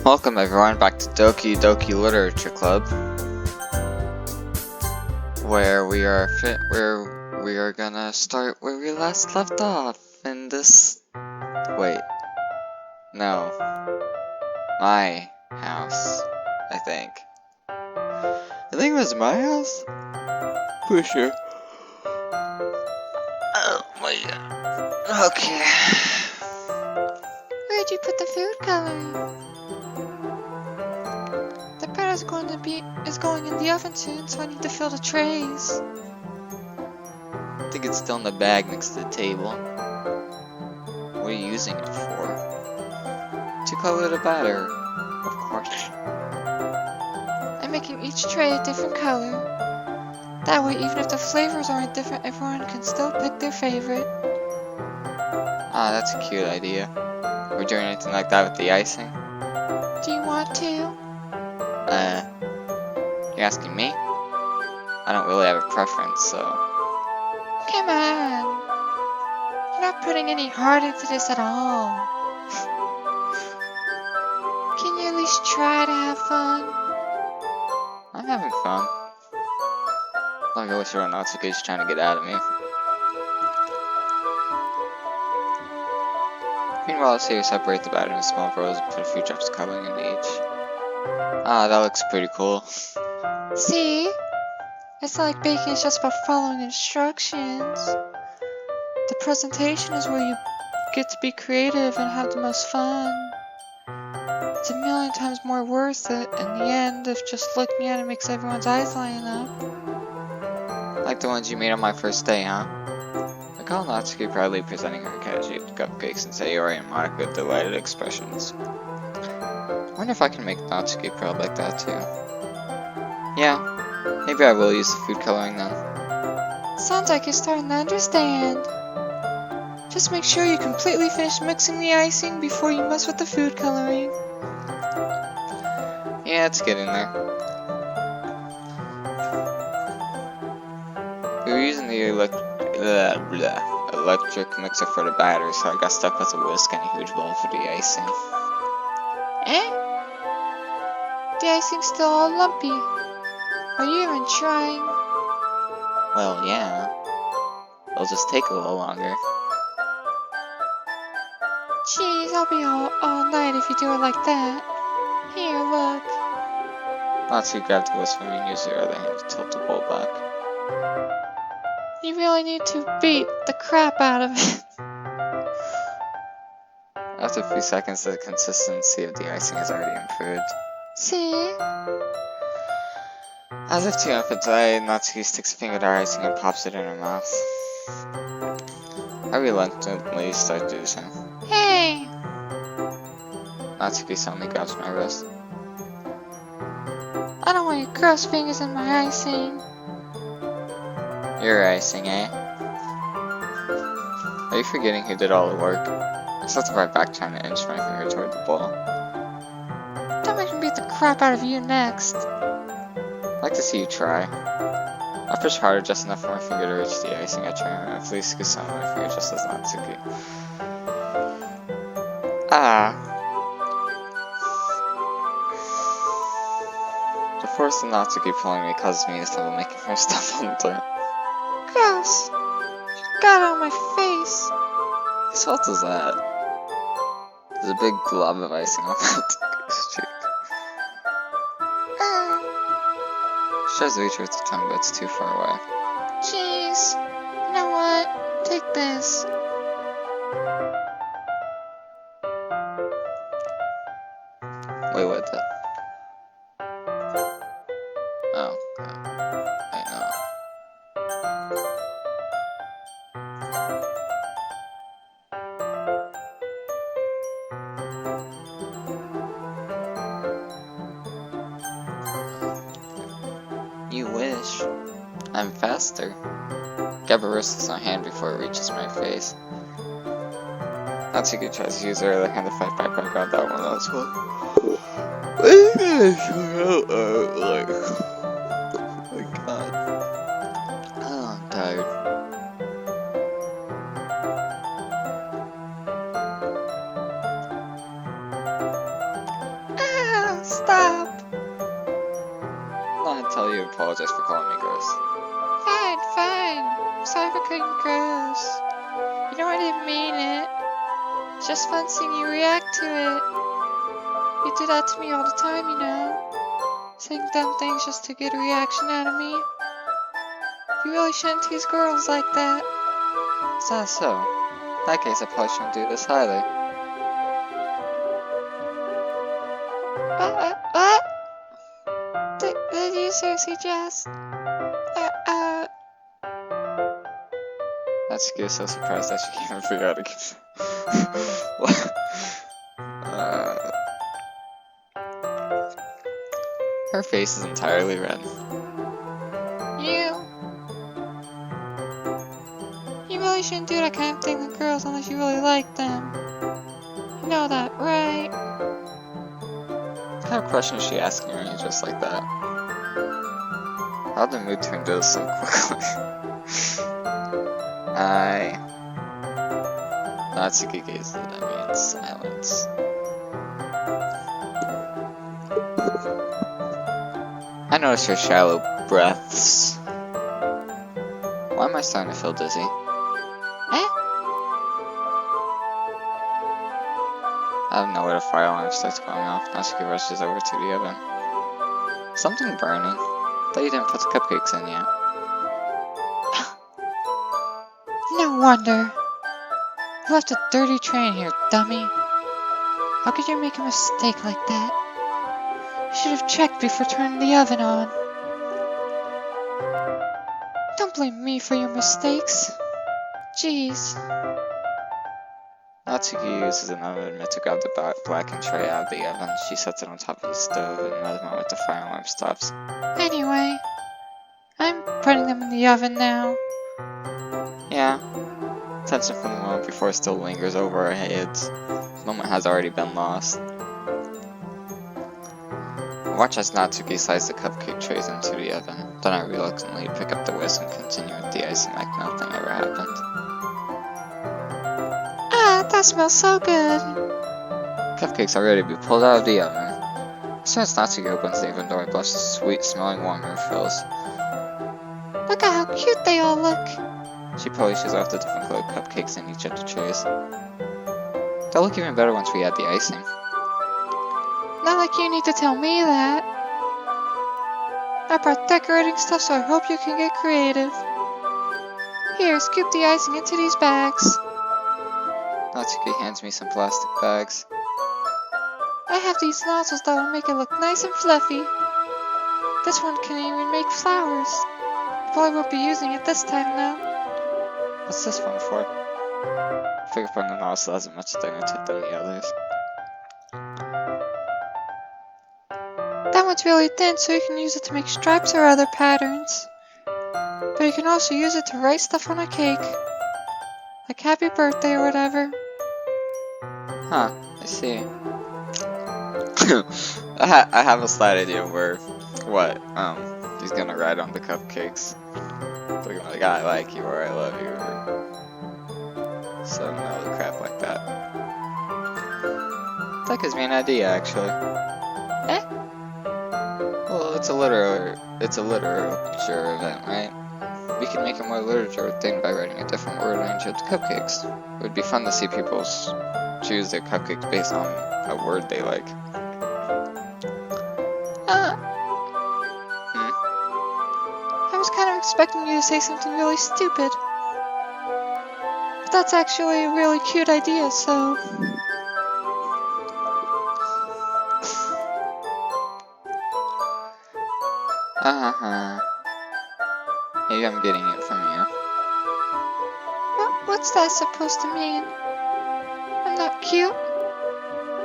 Welcome everyone back to Doki Literature Club, where we are gonna start where we last left off in this. Wait, no, my house. I think it was my house. For sure. Oh my god. Okay. Where'd you put the food coloring? The bread is going in the oven soon, so I need to fill the trays. I think it's still in the bag next to the table. What are you using it for? To color the batter, of course. I'm making each tray a different color. That way, even if the flavors aren't different, everyone can still pick their favorite. Ah, that's a cute idea. We're doing anything like that with the icing? Do you want to? You're asking me? I don't really have a preference, so... Come on. You're not putting any heart into this at all. Can you at least try to have fun? I'm having fun. I'm not really sure what Natsuki's trying to get out of me. Meanwhile, I say we separate the batter into small rolls and put a few drops of coloring into each. Ah, that looks pretty cool. See? It's not like baking is just about following instructions. The presentation is where you get to be creative and have the most fun. It's a million times more worth it in the end if just looking at it makes everyone's eyes line up. Like the ones you made on my first day, huh? I call Natsuki proudly presenting her cat-shaped cupcakes and Sayori and Monica with delighted expressions. I wonder if I can make Natsuki proud like that too. Yeah, maybe I will use the food coloring then. Sounds like you're starting to understand. Just make sure you completely finish mixing the icing before you mess with the food coloring. Yeah, it's getting there. We were using the electric mixer for the batter, so I got stuck with a whisk and a huge bowl for the icing. Eh? The icing's still all lumpy. Are you even trying? Well, yeah. It'll just take a little longer. Jeez, I'll be all night if you do it like that. Here, look. Natsuki grabbed the whisk from me and used her other hand to tilt the bowl back. You really need to beat the crap out of it. After a few seconds, the consistency of the icing has already improved. See? As if to emphasize, Natsuki sticks a finger to our icing and pops it in her mouth. I reluctantly start to do so. Hey! Natsuki suddenly grabs my wrist. I don't want your gross fingers in my icing. Your icing, eh? Are you forgetting who did all the work? I stepped right back trying to inch my finger toward the bowl. Don't make me beat the crap out of you next. I'd like to see you try. I push harder just enough for my finger to reach the icing. I try and please scoot some of my finger just as Natsuki. Ah. The force of Natsuki pulling me causes me to stumble, making her stumble and turn. Gross. You got it on my face. Whose fault is that? There's a big glob of icing on Natsuki's cheek. She tries to reach her with her tongue, but it's too far away. Jeez. You know what? Take this. Wait, what the? Oh, okay. I know. You wish. I'm faster. Gabba wrists my hand before it reaches my face. Natsuki tries to use her other hand to fight back, but I got that one as well. Like, oh my god. Oh, I'm tired. apologize for calling me gross. Fine, fine. Sorry for calling you gross. You know I didn't mean it. It's just fun seeing you react to it. You do that to me all the time, you know. Saying dumb things just to get a reaction out of me. You really shouldn't tease girls like that. Is that so? In that case, I probably shouldn't do this either. What? Did you seriously just... Natsuki is so surprised that she can't even figure out her face is entirely red. You really shouldn't do that kind of thing with girls unless you really like them. You know that, right? What kind of question is she asking me just like that? How'd the mood turn to this so quickly? Natsuki gazes at me in silence. I notice her shallow breaths. Why am I starting to feel dizzy? Out of nowhere, the fire alarm starts going off. Natsuki rushes over to the oven. Something burning. Thought you didn't put the cupcakes in yet. No wonder. You left a dirty tray in here, dummy. How could you make a mistake like that? You should have checked before turning the oven on. Don't blame me for your mistakes. Jeez. Natsuki uses another mitt to grab the blackened tray out of the oven. She sets it on top of the stove, and another moment the fire alarm stops. Anyway, I'm putting them in the oven now. Yeah. Tension from the moment before still lingers over our heads. The moment has already been lost. I watch as Natsuki slides the cupcake trays into the oven. Then I reluctantly pick up the whisk and continue with the icing like nothing ever happened. That smells so good. Cupcakes are ready to be pulled out of the oven. As soon as Natsuki opens the oven door, a blush of sweet-smelling warmer fills. Look at how cute they all look. She polishes off the different colored cupcakes in each of the trays. They'll look even better once we add the icing. Not like you need to tell me that. I brought decorating stuff, so I hope you can get creative. Here, scoop the icing into these bags. Natsuki hands me some plastic bags. I have these nozzles that will make it look nice and fluffy. This one can even make flowers. You probably won't be using it this time, though. What's this one for? Fingerprint the nozzle has a much thinner tip than the others. That one's really thin, so you can use it to make stripes or other patterns. But you can also use it to write stuff on a cake. Like happy birthday or whatever. Huh, I see. I have a slight idea where, he's gonna write on the cupcakes. Looking like, I like you, or I love you, or some other crap like that. That gives me an idea, actually. Well, it's a literature event, right? We can make a more literature thing by writing a different word on each of the cupcakes. It would be fun to see people choose their cupcakes based on a word they like. I was kind of expecting you to say something really stupid. But that's actually a really cute idea, so... Maybe I'm getting it from you. What's that supposed to mean? I'm not cute?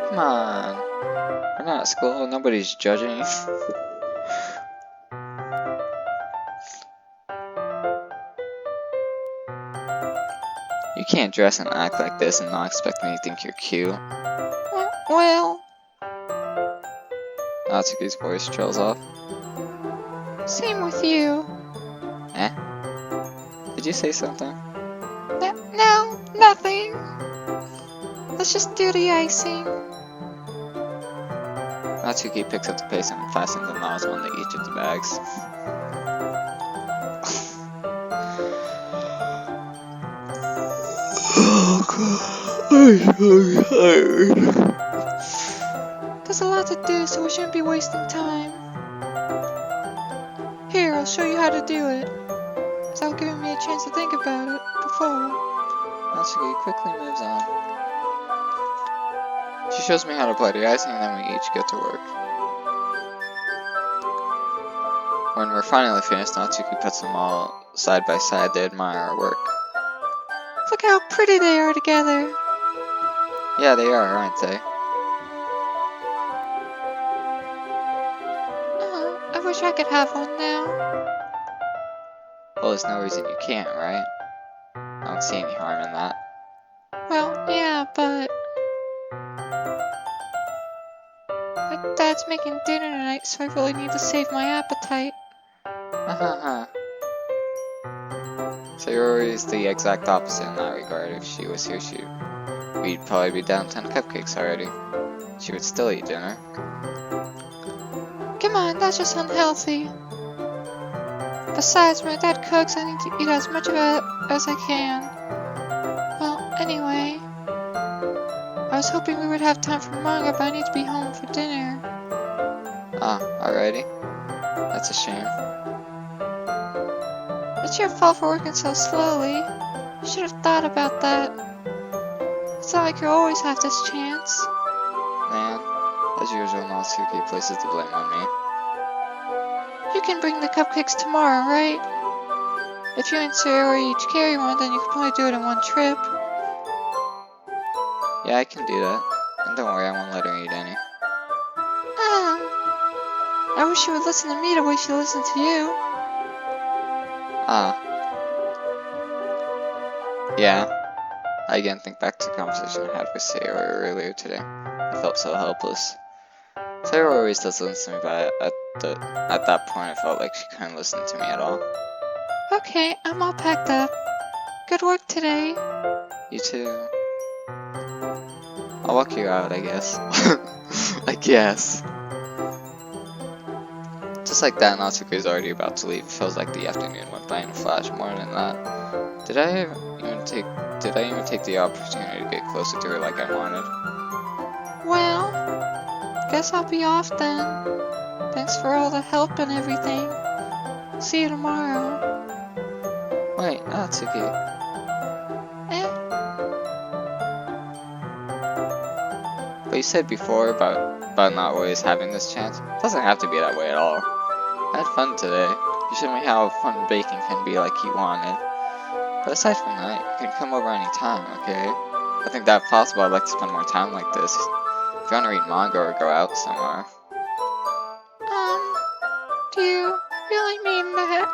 Come on. We're not at school, nobody's judging you. You can't dress and act like this and not expect me to think you're cute. Well... Natsuki's voice trails off. Same with you. Did you say something? No, nothing. Let's just do the icing. Natsuki picks up the paste and fastens the nozzle into each of the bags. I'm so tired. There's a lot to do, so we shouldn't be wasting time. Here, I'll show you how to do it. Without giving me a chance to think about it before. Natsuki quickly moves on. She shows me how to play the icing, and then we each get to work. When we're finally finished, Natsuki puts them all side by side to admire our work. Look how pretty they are together. Yeah, they are, aren't they? I wish I could have one now. Well, there's no reason you can't, right? I don't see any harm in that. Well, yeah, but my dad's making dinner tonight, so I really need to save my appetite. So you're always the exact opposite in that regard. If she was here, we'd probably be down 10 cupcakes already. She would still eat dinner. Come on, that's just unhealthy. Besides, when my dad cooks, I need to eat as much of it as I can. Well, anyway, I was hoping we would have time for manga, but I need to be home for dinner. Ah, alrighty. That's a shame. It's your fault for working so slowly. You should have thought about that. It's not like you always have this chance. Man, as usual, Natsuki places the blame on me. You can bring the cupcakes tomorrow, right? If you and Sayori each carry one, then you can probably do it in one trip. Yeah, I can do that. And don't worry, I won't let her eat any. I wish she would listen to me the way she listened to you. Ah. Yeah. I again think back to the conversation I had with Sayori earlier today. I felt so helpless. Sayori always does listen to me, but at that point I felt like she couldn't listen to me at all. Okay, I'm all packed up. Good work today. You too. I'll walk you out, I guess. I guess. Just like that, Natsuki is already about to leave. It feels like the afternoon went by in a flash. More than that, did I even take the opportunity to get closer to her like I wanted? Well, guess I'll be off then. Thanks for all the help and everything. See you tomorrow. Wait, Natsuki. But you said before about not always having this chance. It doesn't have to be that way at all. I had fun today. You showed me how fun baking can be like you wanted. But aside from that, you can come over anytime, okay? I think that if possible, I'd like to spend more time like this. If you want to read manga or go out somewhere. Do you really mean that?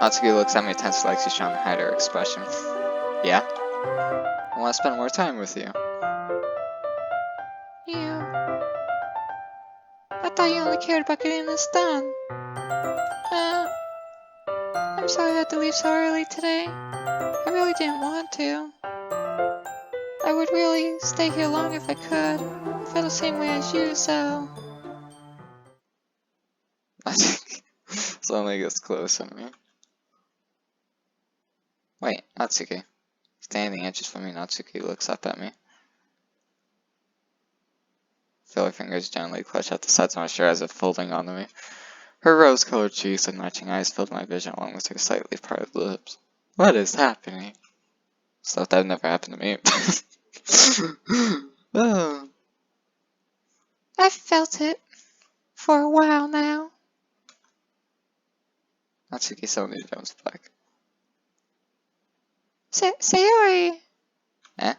Natsuki looks at me tensely like she's trying to hide her expression. Yeah? I want to spend more time with you. I thought you only cared about getting this done. I'm sorry I had to leave so early today. I really didn't want to. I would really stay here long if I could. I feel the same way as you, so... Natsuki slowly gets close on me. Wait, Natsuki. Standing inches from me, Natsuki looks up at me. Feel her fingers gently clutch at the sides of my shirt as if folding onto me. Her rose-colored cheeks and matching eyes filled my vision along with her slightly parted lips. What is happening? Stuff that never happened to me. Oh. I've felt it for a while now. Natsuki suddenly jumps back. Sayori! Eh?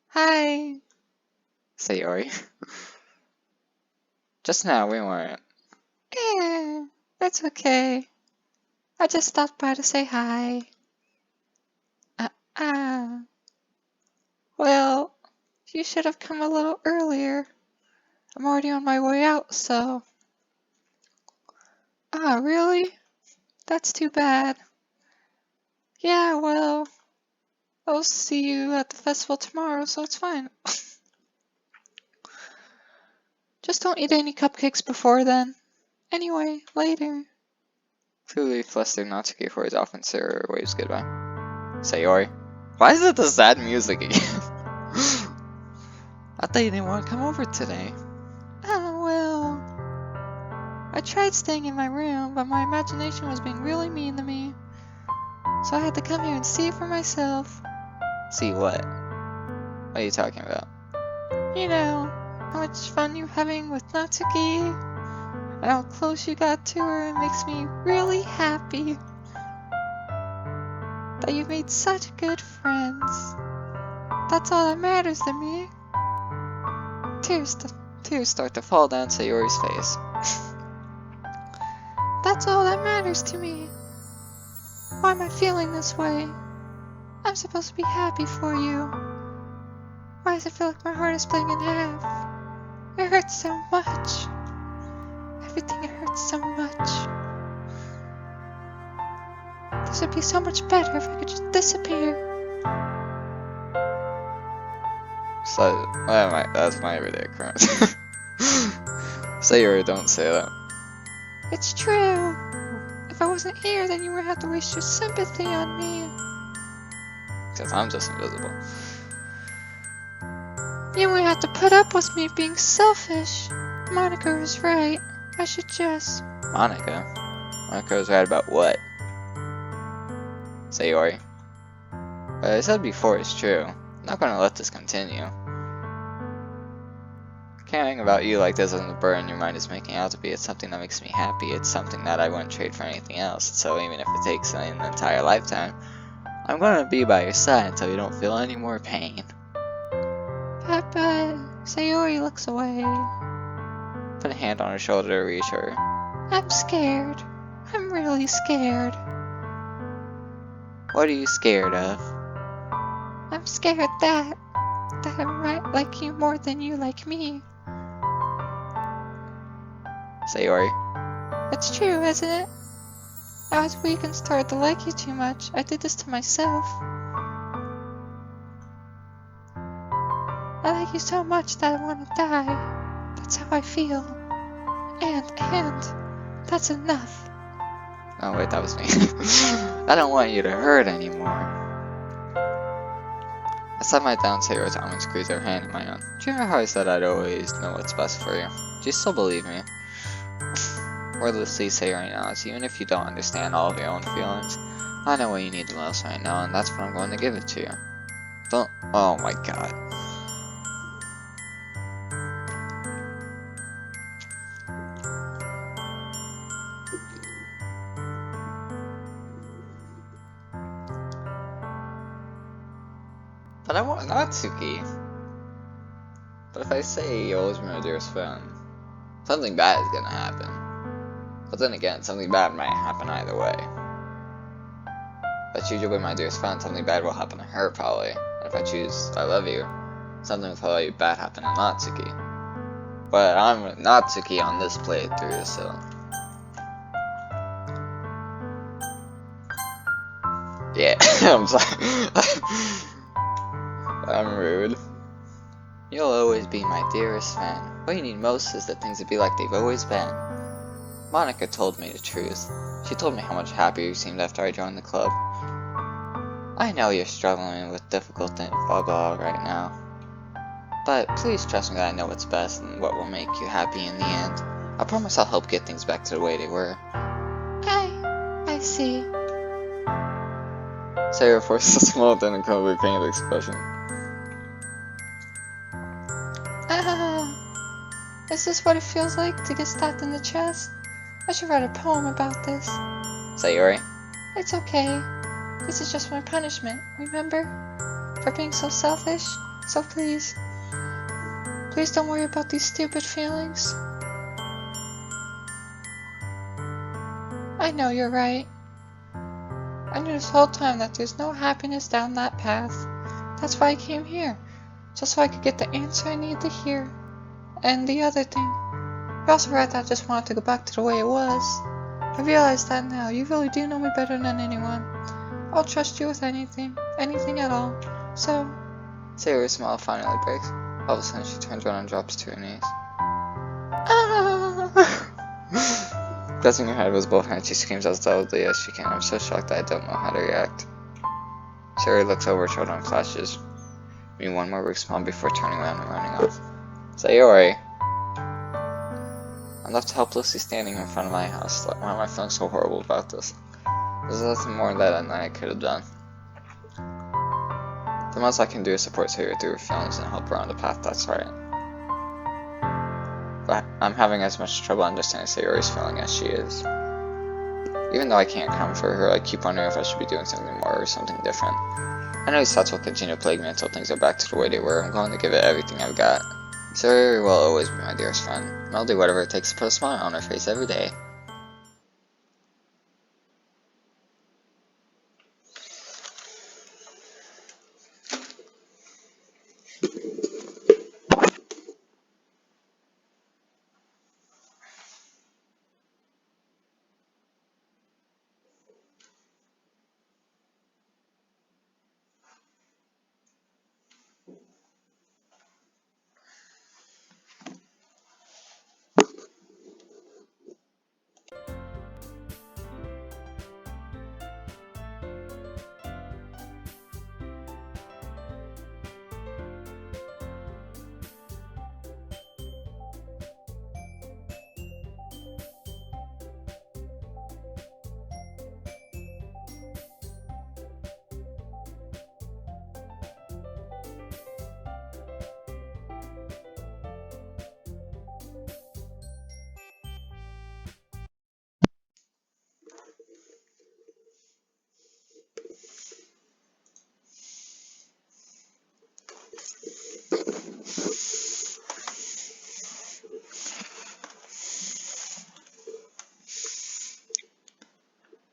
Hi. Sayori? Just now we weren't. Yeah, that's okay. I just stopped by to say hi. Well, you should have come a little earlier. I'm already on my way out, so... Really? That's too bad. Yeah, well, I'll see you at the festival tomorrow, so it's fine. Just don't eat any cupcakes before then. Anyway, later. Clearly flustered, Natsuki hurries off and Sarah waves goodbye. Sayori? Why is it the sad music again? I thought you didn't want to come over today. Oh, well. I tried staying in my room, but my imagination was being really mean to me. So I had to come here and see for myself. See what? What are you talking about? You know, how much fun you're having with Natsuki, and how close you got to her. It makes me really happy that you've made such good friends. That's all that matters to me. Tears start to fall down Sayori's face. That's all that matters to me. Why am I feeling this way? I'm supposed to be happy for you. Why does it feel like my heart is splitting in half? It hurts so much. Everything hurts so much. This would be so much better if I could just disappear. So, that's my everyday occurrence. Sayori, don't say that. It's true. If I wasn't here, then you would have to waste your sympathy on me. Because I'm just invisible. You would have to put up with me being selfish. Monica was right. I should just... Monica? Monica was right about what? Sayori. What I said before is true. I'm not gonna let this continue. Caring about you like this isn't a burden your mind is making out to be. It's something that makes me happy. It's something that I wouldn't trade for anything else. So even if it takes an entire lifetime, I'm gonna be by your side until you don't feel any more pain. Papa... Sayori looks away. Put a hand on her shoulder to reach her. I'm scared. I'm really scared. What are you scared of? I'm scared that I might like you more than you like me. Sayori. It's true, isn't it? I was weak and started to like you too much. I did this to myself. I like you so much that I want to die. That's how I feel. And that's enough. Oh wait, that was me. I don't want you to hurt anymore. I sat my down Sayori's arm and squeezed her hand in my own. Do you remember how I said I'd always know what's best for you? Do you still believe me? Wordlessly, Sayori nods. Even if you don't understand all of your own feelings, I know what you need the most right now, and that's what I'm going to give it to you. Don't. Oh my god. But I want Natsuki. But if I say you'll always be my dearest friend, something bad is gonna happen. But then again, something bad might happen either way. If I choose you to be my dearest friend, something bad will happen to her probably. And if I choose I love you, something will probably bad happen to Natsuki. But I'm with Natsuki on this playthrough, so... Yeah, I'm sorry. I'm rude. You'll always be my dearest friend. What you need most is the things to be like they've always been. Monica told me the truth. She told me how much happier you seemed after I joined the club. I know you're struggling with difficult things right now. But please trust me that I know what's best and what will make you happy in the end. I promise I'll help get things back to the way they were. I see. Sarah forced a small then incredibly pained expression. Is this what it feels like to get stabbed in the chest? I should write a poem about this. Sayori? It's okay. This is just my punishment, remember? For being so selfish. So please don't worry about these stupid feelings. I know you're right. I knew this whole time that there's no happiness down that path. That's why I came here. Just so I could get the answer I need to hear. And the other thing, you're also right that I just wanted to go back to the way it was. I realize that now. You really do know me better than anyone. I'll trust you with anything at all. So... Sayori's smile finally breaks. All of a sudden she turns around and drops to her knees. Pressing her head with both hands, she screams as loudly as she can. I'm so shocked that I don't know how to react. Sayori looks over her shoulder and flashes me one more weak smile before turning around and running off. Sayori! I'm left helplessly standing in front of my house. Why am I feeling so horrible about this? There's nothing more that I could have done. The most I can do is support Sayori through her feelings and help her on the path that's right. But I'm having as much trouble understanding Sayori's feeling as she is. Even though I can't comfort her, I keep wondering if I should be doing something more or something different. I know these thoughts will continue to plague me until things are back to the way they were. I'm going to give it everything I've got. Sayori will always be my dearest friend, and I'll do whatever it takes to put a smile on her face every day.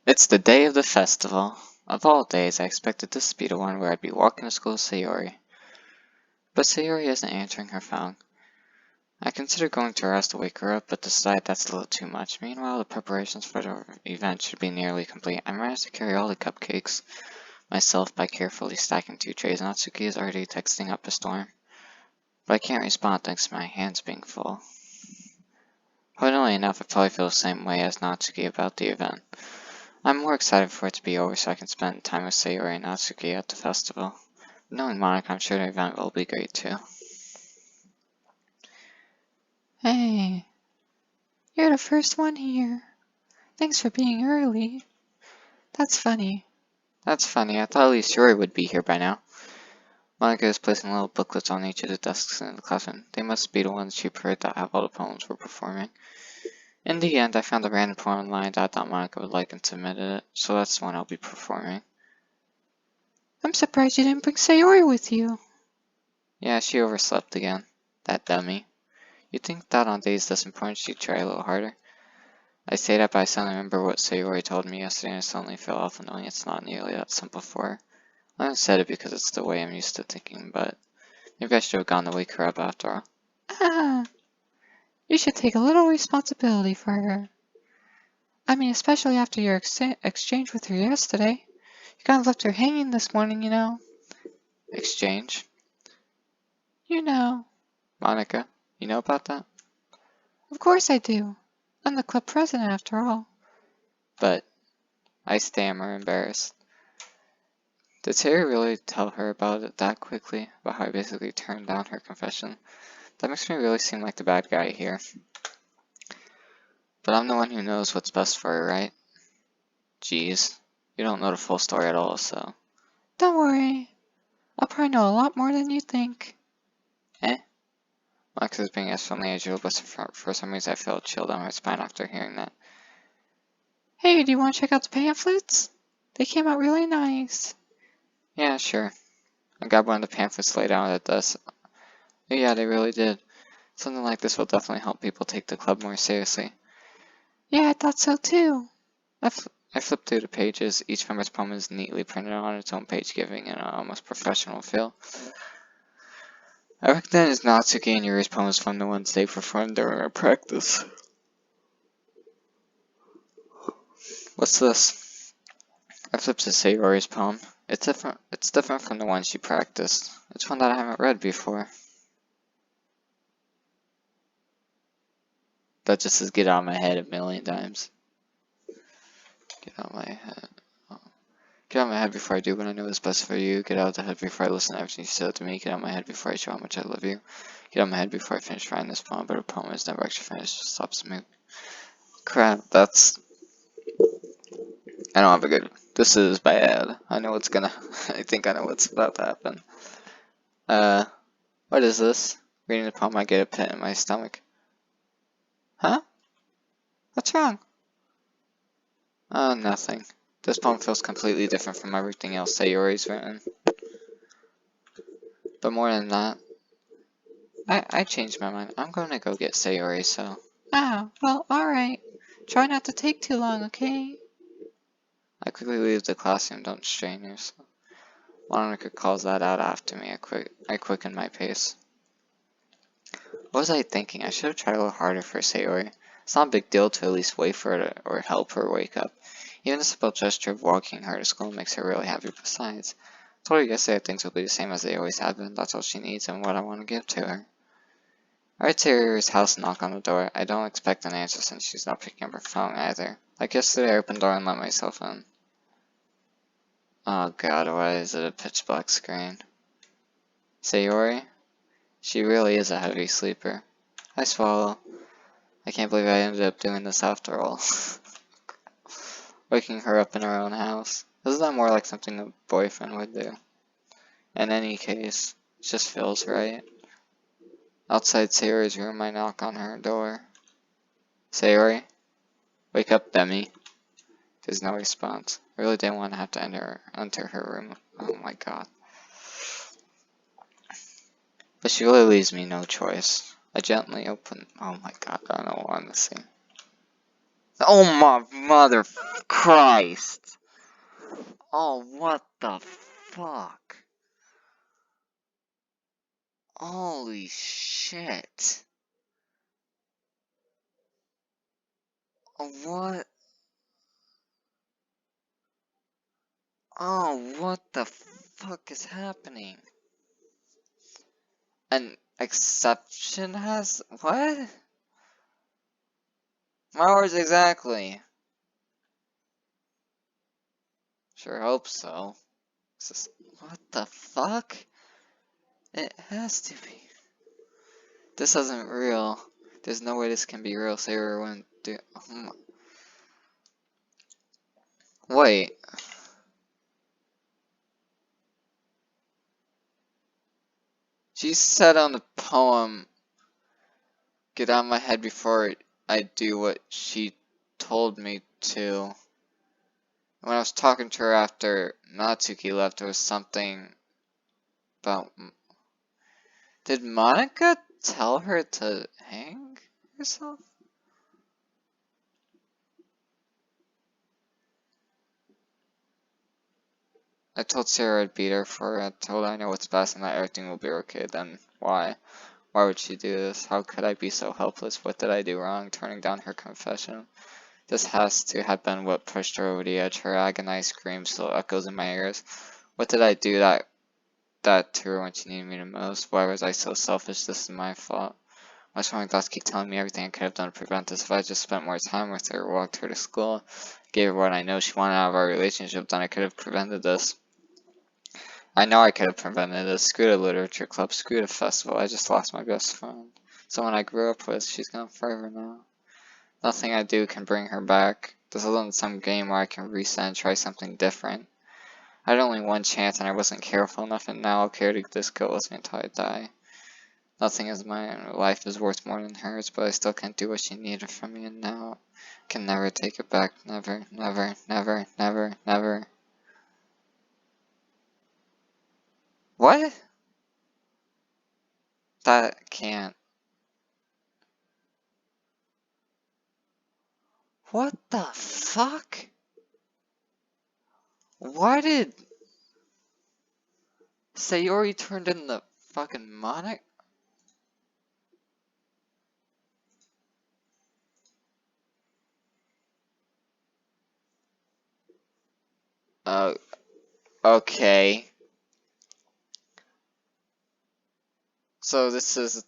It's the day of the festival. Of all days, I expected this to be the one where I'd be walking to school with Sayori. But Sayori isn't answering her phone. I considered going to her house to wake her up, but decided that's a little too much. Meanwhile, the preparations for the event should be nearly complete. I managed to carry all the cupcakes myself by carefully stacking 2 trays. Natsuki is already texting up a storm, but I can't respond thanks to my hands being full. Funnily enough, I probably feel the same way as Natsuki about the event. I'm more excited for it to be over so I can spend time with Sayori and Natsuki at the festival. Knowing Monica, I'm sure the event will be great too. Hey, you're the first one here. Thanks for being early. That's funny. That's funny, I thought at least Yuri would be here by now. Monica is placing little booklets on each of the desks in the classroom. They must be the ones she prepared that have all the poems we're performing. In the end, I found a random poem online that I thought Monica would like and submitted it, so that's the one I'll be performing. I'm surprised you didn't bring Sayori with you. Yeah, she overslept again. That dummy. You'd think that on days this important she'd try a little harder. I say that, but I suddenly remember what Sayori told me yesterday and I suddenly feel awful knowing it's not nearly that simple for her. I haven't said it because it's the way I'm used to thinking, but maybe I should have gone to wake her up after all. Ah, you should take a little responsibility for her. I mean, especially after your exchange with her yesterday. You kind of left her hanging this morning, you know. Exchange? You know. Monica, you know about that? Of course I do. I'm the club president after all. But I stammer, embarrassed. Did Terry really tell her about it that quickly? About how I basically turned down her confession? That makes me really seem like the bad guy here. But I'm the one who knows what's best for her, right? Jeez, you don't know the full story at all, so. Don't worry. I'll probably know a lot more than you think. Eh? Max is being as friendly as usual, but for some reason I feel a chill down my spine after hearing that. Hey, do you want to check out the pamphlets? They came out really nice. Yeah, sure. I grabbed one of the pamphlets laid out at the desk. Oh, yeah, they really did. Something like this will definitely help people take the club more seriously. Yeah, I thought so too. I flipped through the pages. Each member's poem is neatly printed on its own page, giving an almost professional feel. I recognize Natsuki and Yuri's poems from the ones they performed during our practice. What's this? I flipped to Sayori's poem. It's different from the one she practiced. It's one that I haven't read before. That just says get out of my head a million times. Get out my head. Oh. Get out my head before I do what I know is best for you. Get out of the head before I listen to everything you said to me. Get out my head before I show how much I love you. Get out my head before I finish writing this poem, but a poem is never actually finished. Just stops moving. Crap, that's... I don't have a good... This is bad. I know what's gonna... I think I know what's about to happen. What is this? Reading the poem, I get a pit in my stomach. Huh? What's wrong? Nothing. This poem feels completely different from everything else Sayori's written. But more than that, I changed my mind. I'm going to go get Sayori, so... Ah, well, alright. Try not to take too long, okay? I quickly leave the classroom, don't strain yourself. Monica calls that out after me. I quicken my pace. What was I thinking? I should have tried a little harder for Sayori. It's not a big deal to at least wait for her or help her wake up. Even the simple gesture of walking her to school makes her really happy. Besides, I told her yesterday that things will be the same as they always have been. That's all she needs and what I want to give to her. I reach Sayori's house and knock on the door. I don't expect an answer since she's not picking up her phone either. Like yesterday, I opened the door and let myself in. Oh god, why is it a pitch black screen? Sayori? She really is a heavy sleeper. I swallow. I can't believe I ended up doing this after all. Waking her up in her own house. Isn't that more like something a boyfriend would do? In any case, it just feels right. Outside Sayori's room, I knock on her door. Sayori? Wake up, Demi. There's no response. I really didn't want to have to enter her room. Oh my god. But she really leaves me no choice. I gently open. Oh my god, I don't want to see. Oh my mother Christ! Oh, what the fuck? Holy shit. What? Oh, what the fuck is happening? An exception has. What? My words exactly. Sure hope so. What the fuck? It has to be. This isn't real. There's no way this can be real. Sarah wouldn't do. Wait. She said on the poem, "Get out of my head before I do what she told me to." When I was talking to her after Natsuki left, there was something about. Did Monica tell her to hang herself? I told Sarah I'd beat her for it. I told her I know what's best and that everything will be okay. Then why? Why would she do this? How could I be so helpless? What did I do wrong? Turning down her confession. This has to have been what pushed her over the edge. Her agonized scream still echoes in my ears. What did I do that to her when she needed me the most? Why was I so selfish? This is my fault. My strong thoughts keep telling me everything I could have done to prevent this. If I just spent more time with her, walked her to school, gave her what I know she wanted out of our relationship, then I could have prevented this. I know I could have prevented this. Screw the literature club, screw the festival. I just lost my best friend. Someone I grew up with. She's gone forever now. Nothing I do can bring her back. This isn't some game where I can reset and try something different. I had only one chance and I wasn't careful enough, and now I'll carry this guilt with me until I die. Nothing is mine. Life is worth more than hers, but I still can't do what she needed from me, and now I can never take it back. Never, never, never, never, never. What? That can't. What the fuck? Why did Sayori turned in the fucking Monarch? Uh, okay. So this is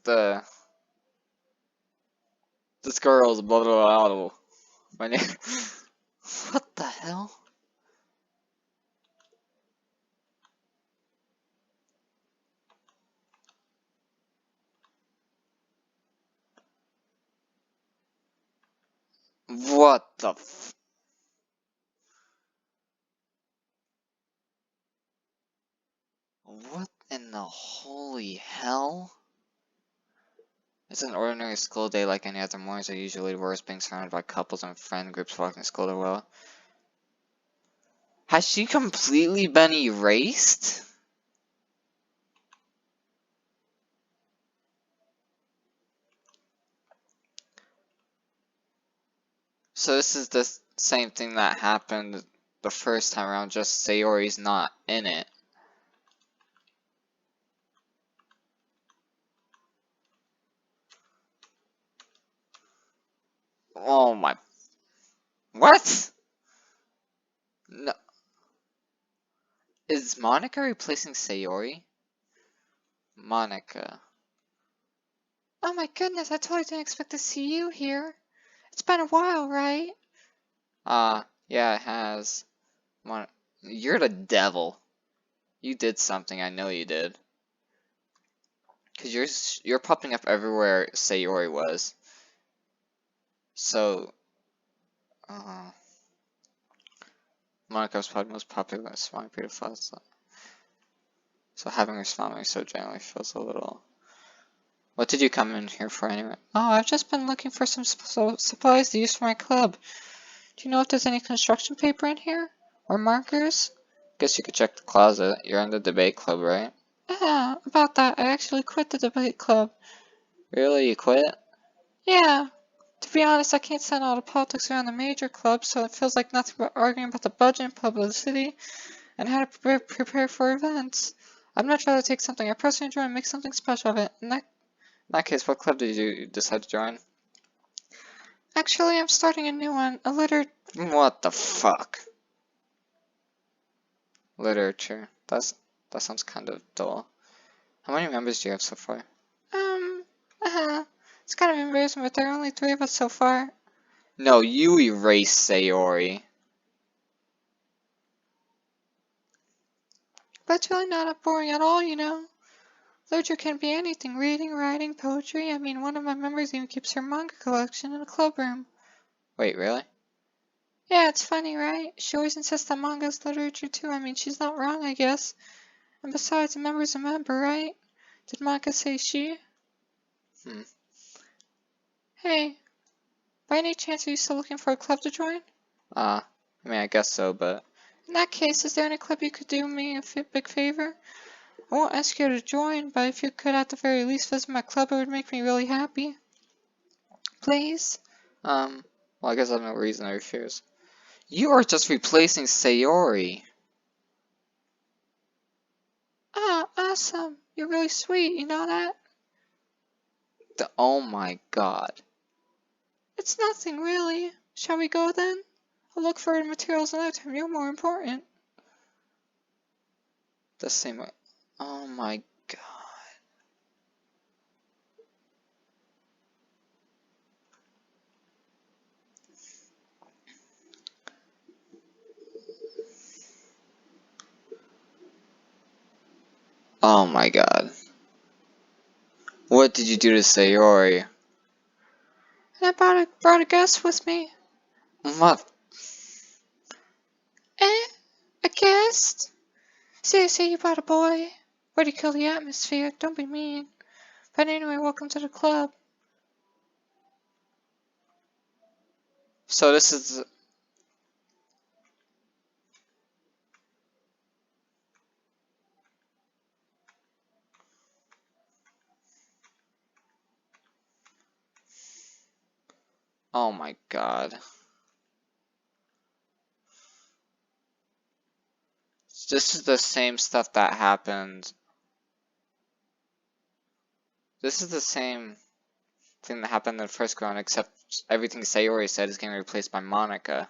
this girl's blah blah blah. My name. What the hell? What the f- What in the holy hell? It's an ordinary school day like any other. Mornings are usually worse, being surrounded by couples and friend groups walking to school to well. Has she completely been erased? So this is the same thing that happened the first time around, just Sayori's not in it. Oh my... What? No. Is Monica replacing Sayori? Monica. Oh my goodness, I totally didn't expect to see you here. It's been a while, right? Yeah, it has. You're the devil. You did something, I know you did. Cause you're popping up everywhere Sayori was. So, uh, Monica was probably the most popular smiling beautiful. So having her smile me so gently feels a little... What did you come in here for anyway? Oh, I've just been looking for some supplies to use for my club. Do you know if there's any construction paper in here? Or markers? Guess you could check the closet. You're in the debate club, right? Yeah, about that, I actually quit the debate club. Really? You quit? Yeah. To be honest, I can't stand all the politics around the major clubs, so it feels like nothing but arguing about the budget and publicity and how to prepare for events. I'd much rather take something I personally enjoy and make something special of it. In that case, what club did you decide to join? Actually, I'm starting a new one, a What the fuck? Literature. That sounds kind of dull. How many members do you have so far? um, it's kind of embarrassing, but there are only 3 of us so far. No, you erased Sayori. But it's really not boring at all, you know. Literature can be anything, reading, writing, poetry. I mean, one of my members even keeps her manga collection in a club room. Wait, really? Yeah, it's funny, right? She always insists that manga is literature too. I mean, she's not wrong, I guess. And besides, a member's a member, right? Did manga say she? Hmm. Hey, by any chance are you still looking for a club to join? I mean, I guess so, but... In that case, is there any club you could do me a big favor? I won't ask you to join, but if you could at the very least visit my club, it would make me really happy. Please? Well, I guess I have no reason to refuse. You are just replacing Sayori. Ah, awesome. You're really sweet, you know that? Oh my god. It's nothing, really. Shall we go then? I'll look for the materials another time. You're more important. The same way. Oh my god. Oh my god. What did you do to Sayori? And I brought a guest with me. What? Eh? A guest? Say you brought a boy. Way to kill the atmosphere. Don't be mean. But anyway, welcome to the club. So this is... Oh my god. This is the same stuff that happened. This is the same thing that happened in the first round, except everything Sayori said is getting replaced by Monica.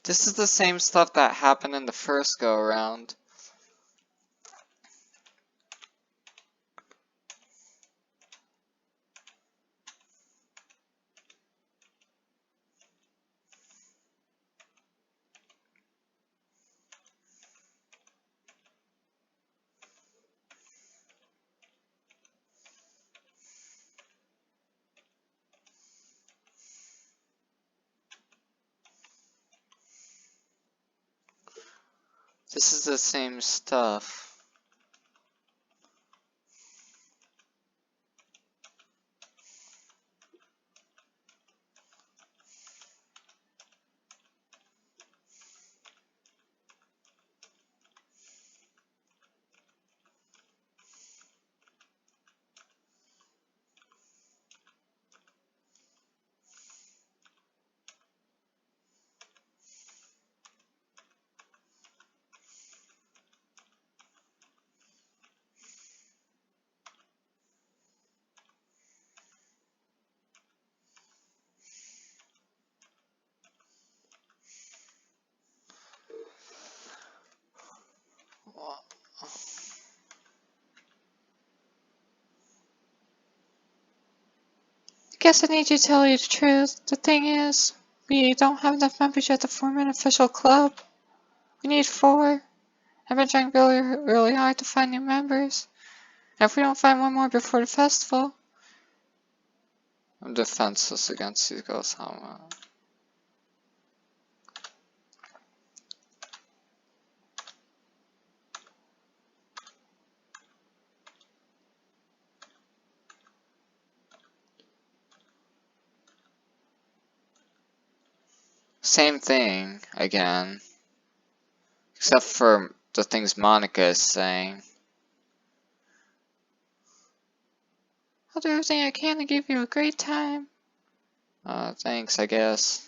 This is the same stuff that happened in the first go around. This is the same stuff. Guess I need you to tell you the truth. The thing is, we don't have enough members yet to form an official club. We need 4. I've been trying really hard to find new members. And if we don't find one more before the festival, I'm defenseless against these ghosts. Same thing again, except for the things Monica is saying. I'll do everything I can to give you a great time. Thanks, I guess.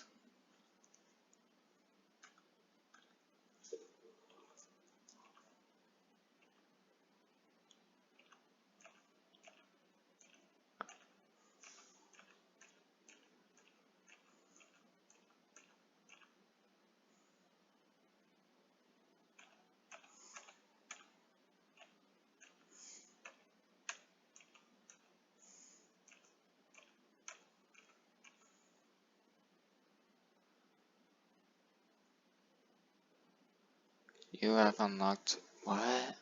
You have unlocked what?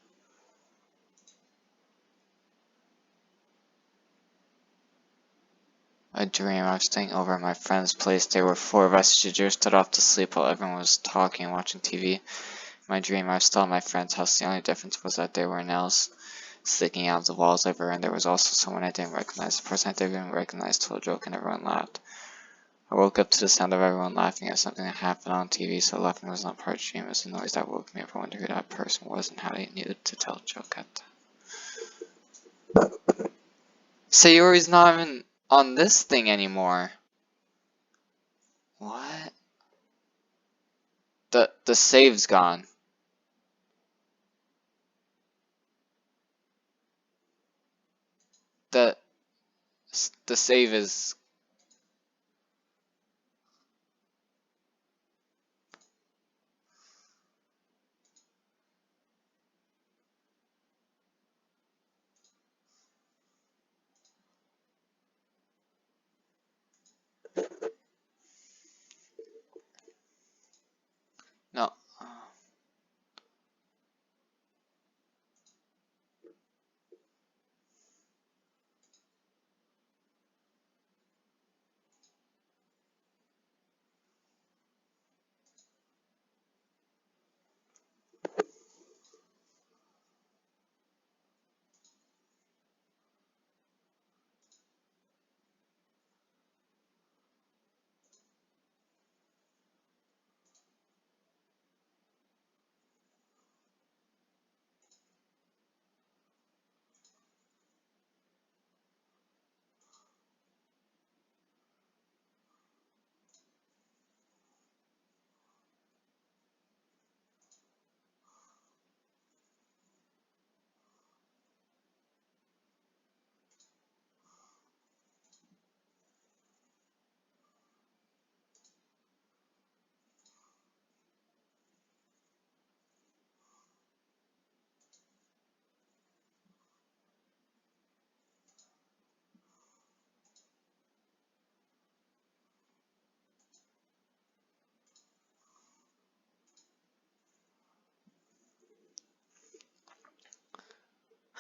A dream. I was staying over at my friend's place. There were 4 of us. She drifted off to sleep while everyone was talking and watching TV. In my dream, I was still at my friend's house. The only difference was that there were nails sticking out of the walls everywhere, and there was also someone I didn't recognize. The person I didn't recognize told a joke, and everyone laughed. I woke up to the sound of everyone laughing at something that happened on TV, so laughing was not part of the dream. It was a noise that woke me up. I wondered who that person was and how they needed to tell a joke at that. Sayori's not even on this thing anymore. What? The save's gone. The the save is no.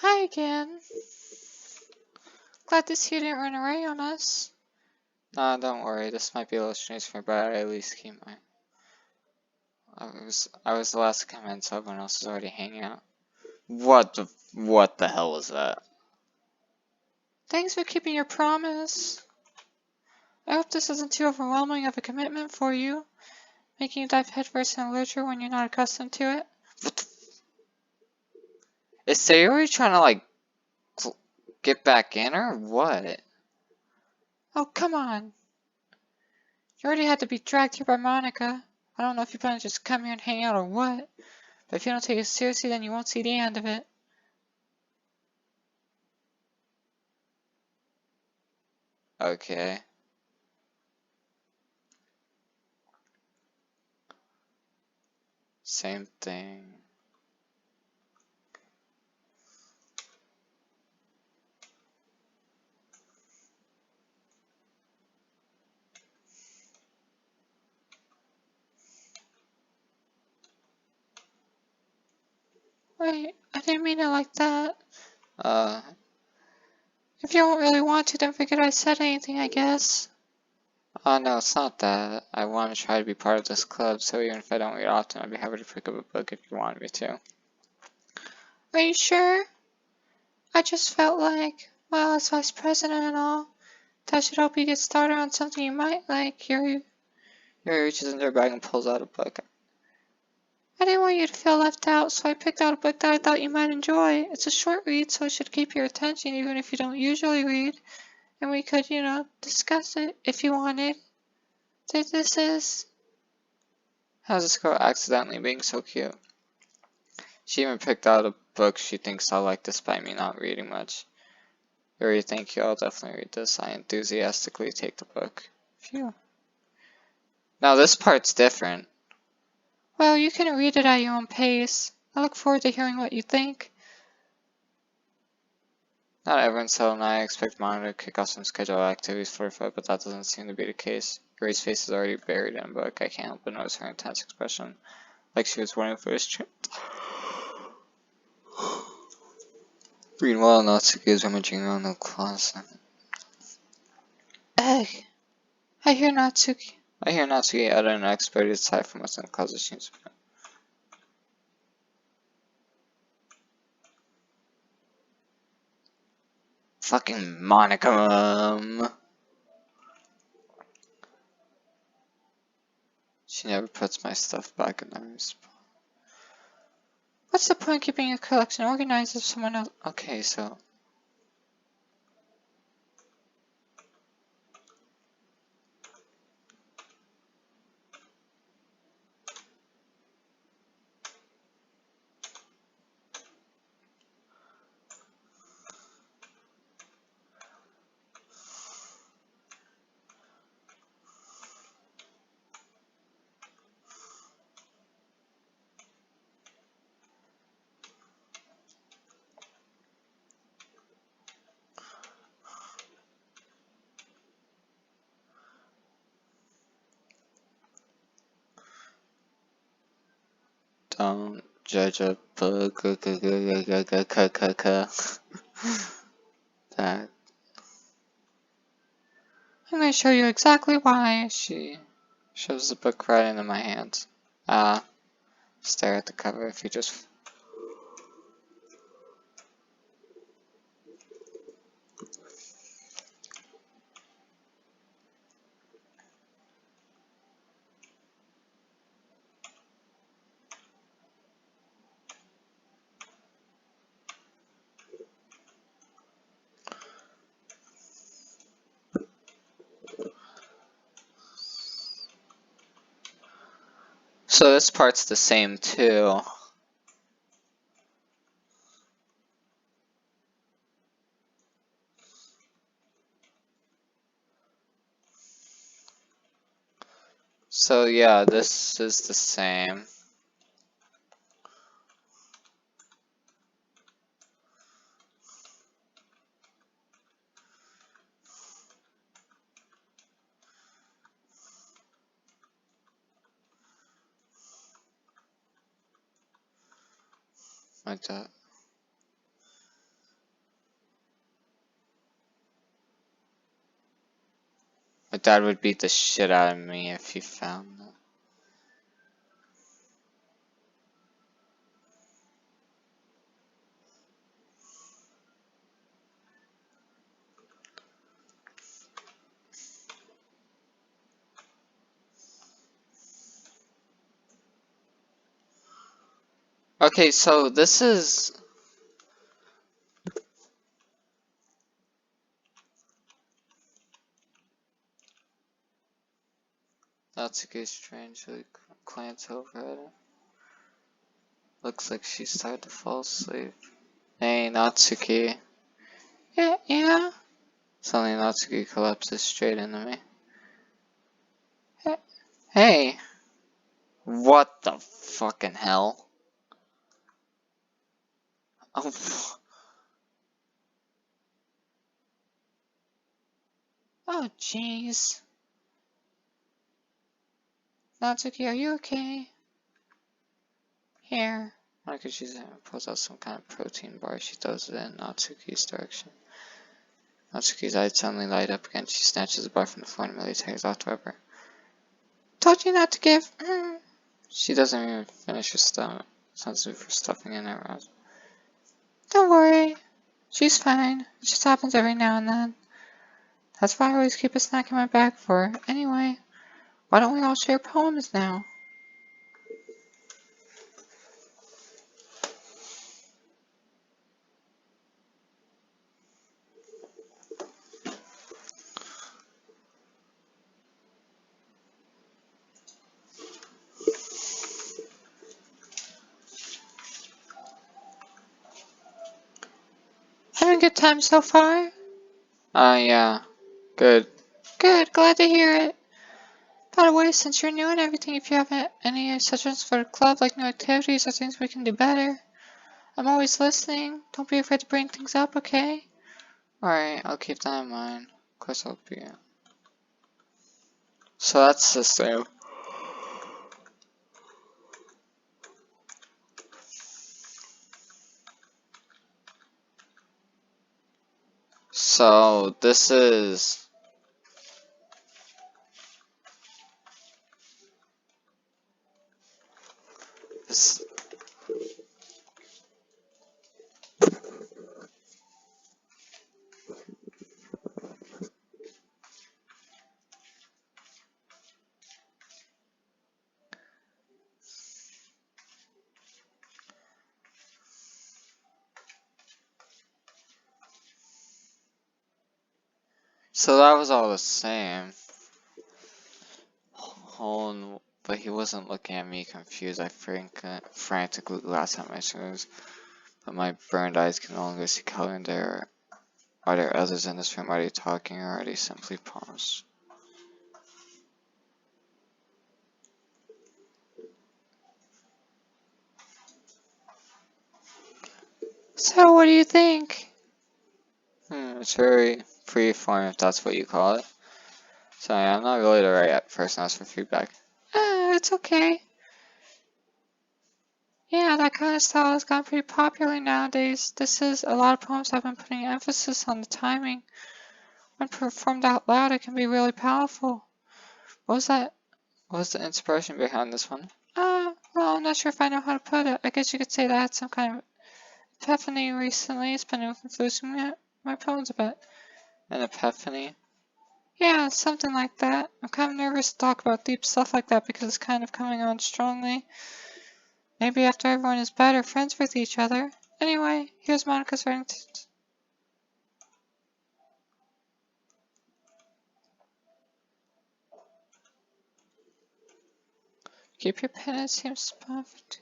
Hi again. Glad to see you didn't run away on us. Nah, don't worry. This might be a little strange for me, but I at least keep my. I was the last to come in, so everyone else is already hanging out. What the hell was that? Thanks for keeping your promise. I hope this isn't too overwhelming of a commitment for you, making you dive headfirst in literature when you're not accustomed to it. What the Is Sayori trying to like get back in or what? Oh, come on. You already had to be dragged here by Monica. I don't know if you plan to just come here and hang out or what, but if you don't take it seriously, then you won't see the end of it. Okay. Same thing. Wait, I didn't mean it like that. Uh, If you don't really want to, then forget I said anything, I guess. oh no, it's not that. I want to try to be part of this club, so even if I don't read often, I'd be happy to pick up a book if you wanted me to. Are you sure? I just felt like, well, as vice president and all, that should help you get started on something you might like. Yuri reaches into her bag and pulls out a book. I didn't want you to feel left out, so I picked out a book that I thought you might enjoy. It's a short read, so it should keep your attention even if you don't usually read. And we could, discuss it if you wanted. This is... How's this girl accidentally being so cute? She even picked out a book she thinks I'll like despite me not reading much. Yuri, thank you. I'll definitely read this. I enthusiastically take the book. Phew. Now this part's different. Well, you can read it at your own pace. I look forward to hearing what you think. Not everyone's settled, and I expect Mono to kick off some scheduled activities for her, but that doesn't seem to be the case. Yuri's face is already buried in a book. I can't help but notice her intense expression, like she was waiting for this chance. Meanwhile, Natsuki is rummaging around the closet. Ugh. I hear Natsuki. I hear Natsuki utter an unexpected sigh from what's in the closet. Seems fucking Monica. She never puts my stuff back in their spot. What's the point keeping your collection organized if someone else... Okay, so don't judge a book. That I'm going to show you exactly why. she shoves the book right into my hands. Ah, stare at the cover if you just. So this part's the same too. So yeah, this is the same. Like that. My dad would beat the shit out of me if he found that. Okay, so this is... Natsuki's strangely glanced over at him. Looks like she started to fall asleep. Hey, Natsuki. Yeah? Suddenly Natsuki collapses straight into me. Hey. Hey! What the fucking hell? Oh, Oh, jeez. Natsuki, are you okay? Here. Monica pulls out some kind of protein bar. She throws it in Natsuki's direction. Natsuki's eyes suddenly light up again. She snatches the bar from the floor and immediately takes off to Weber. Told you not to give. She doesn't even finish her stomach. Sensitive for stuffing in her mouth. Don't worry. She's fine. It just happens every now and then. That's why I always keep a snack in my bag for her. Anyway, why don't we all share poems now? Having a good time so far? Yeah. Good. Good, glad to hear it. By the way, since you're new and everything, if you have any suggestions for the club, like new activities or things we can do better, I'm always listening. Don't be afraid to bring things up, okay? Alright, I'll keep that in mind. Of course I'll be. So that's the same. So this is... This, so that was all the same. But he wasn't looking at me confused. I frantically glanced at my shoes, but my burned eyes can no longer see color in there. Are there others in this room? Are they talking or are they simply paused? So, what do you think? It's very free-form if that's what you call it. So yeah, I'm not really the right person to ask for feedback. It's okay. Yeah, that kind of style has gotten pretty popular nowadays. This is a lot of poems have been putting emphasis on the timing. When performed out loud, it can be really powerful. What was that? What was the inspiration behind this one? Well, I'm not sure if I know how to put it. I guess you could say that I had some kind of epiphany recently. It's been influencing my poems a bit. An epiphany? Yeah, something like that. I'm kind of nervous to talk about deep stuff like that because it's kind of coming on strongly. Maybe after everyone is better friends with each other. Anyway, here's Monica's writing. Keep your pen, it seems perfect.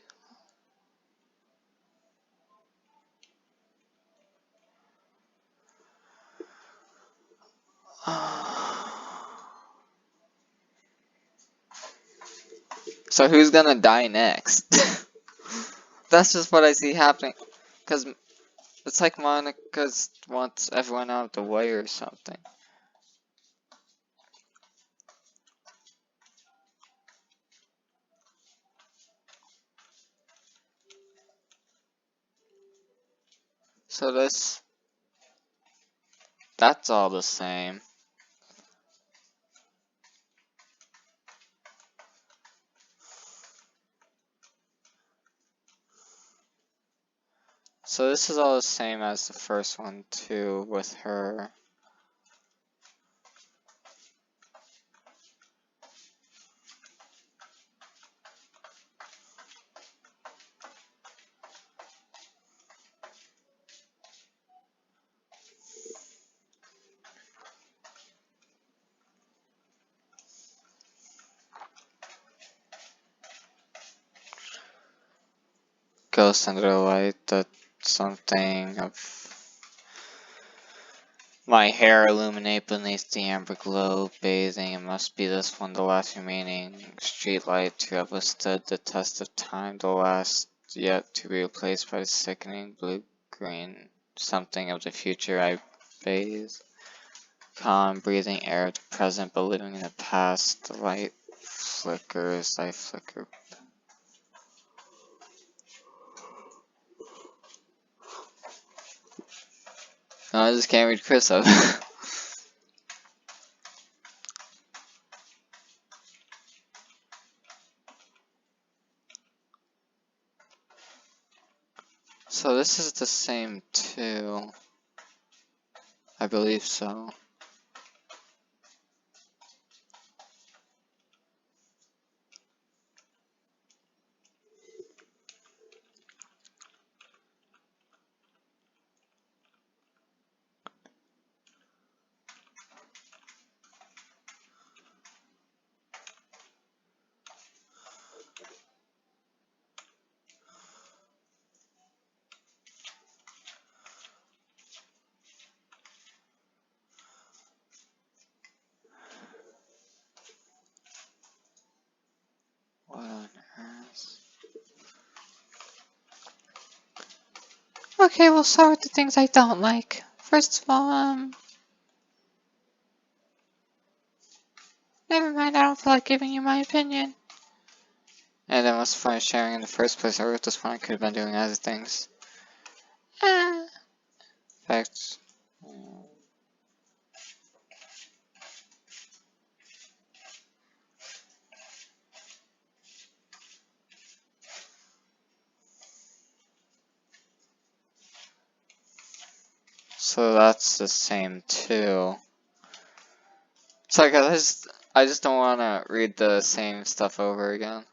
So who's gonna die next? That's just what I see happening. Cause it's like Monica's wants everyone out of the way or something. So that's all the same. So this is all the same as the first one too, with her. Ghost under the light, that something of my hair illuminate beneath the amber glow, bathing. It must be this one, the last remaining streetlight to have withstood the test of time, the last yet to be replaced by the sickening blue-green something of the future I bathe. Calm, breathing air of the present, but living in the past. The light flickers, I flicker. No, I just can't read Chris up. So this is the same too. I believe so. What on earth? Okay, we'll start with the things I don't like. First of all, never mind, I don't feel like giving you my opinion. And then what's the point of sharing in the first place? I wrote this one, I could have been doing other things. Eh. In fact, so that's the same too. It's like I just don't want to read the same stuff over again.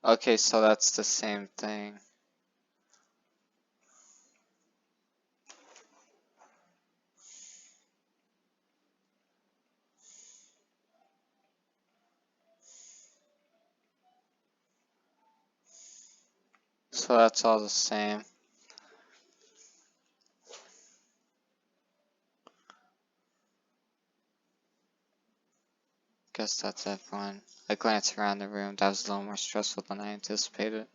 Okay, so that's the same thing. So that's all the same. Guess that's everyone. I glanced around the room. That was a little more stressful than I anticipated.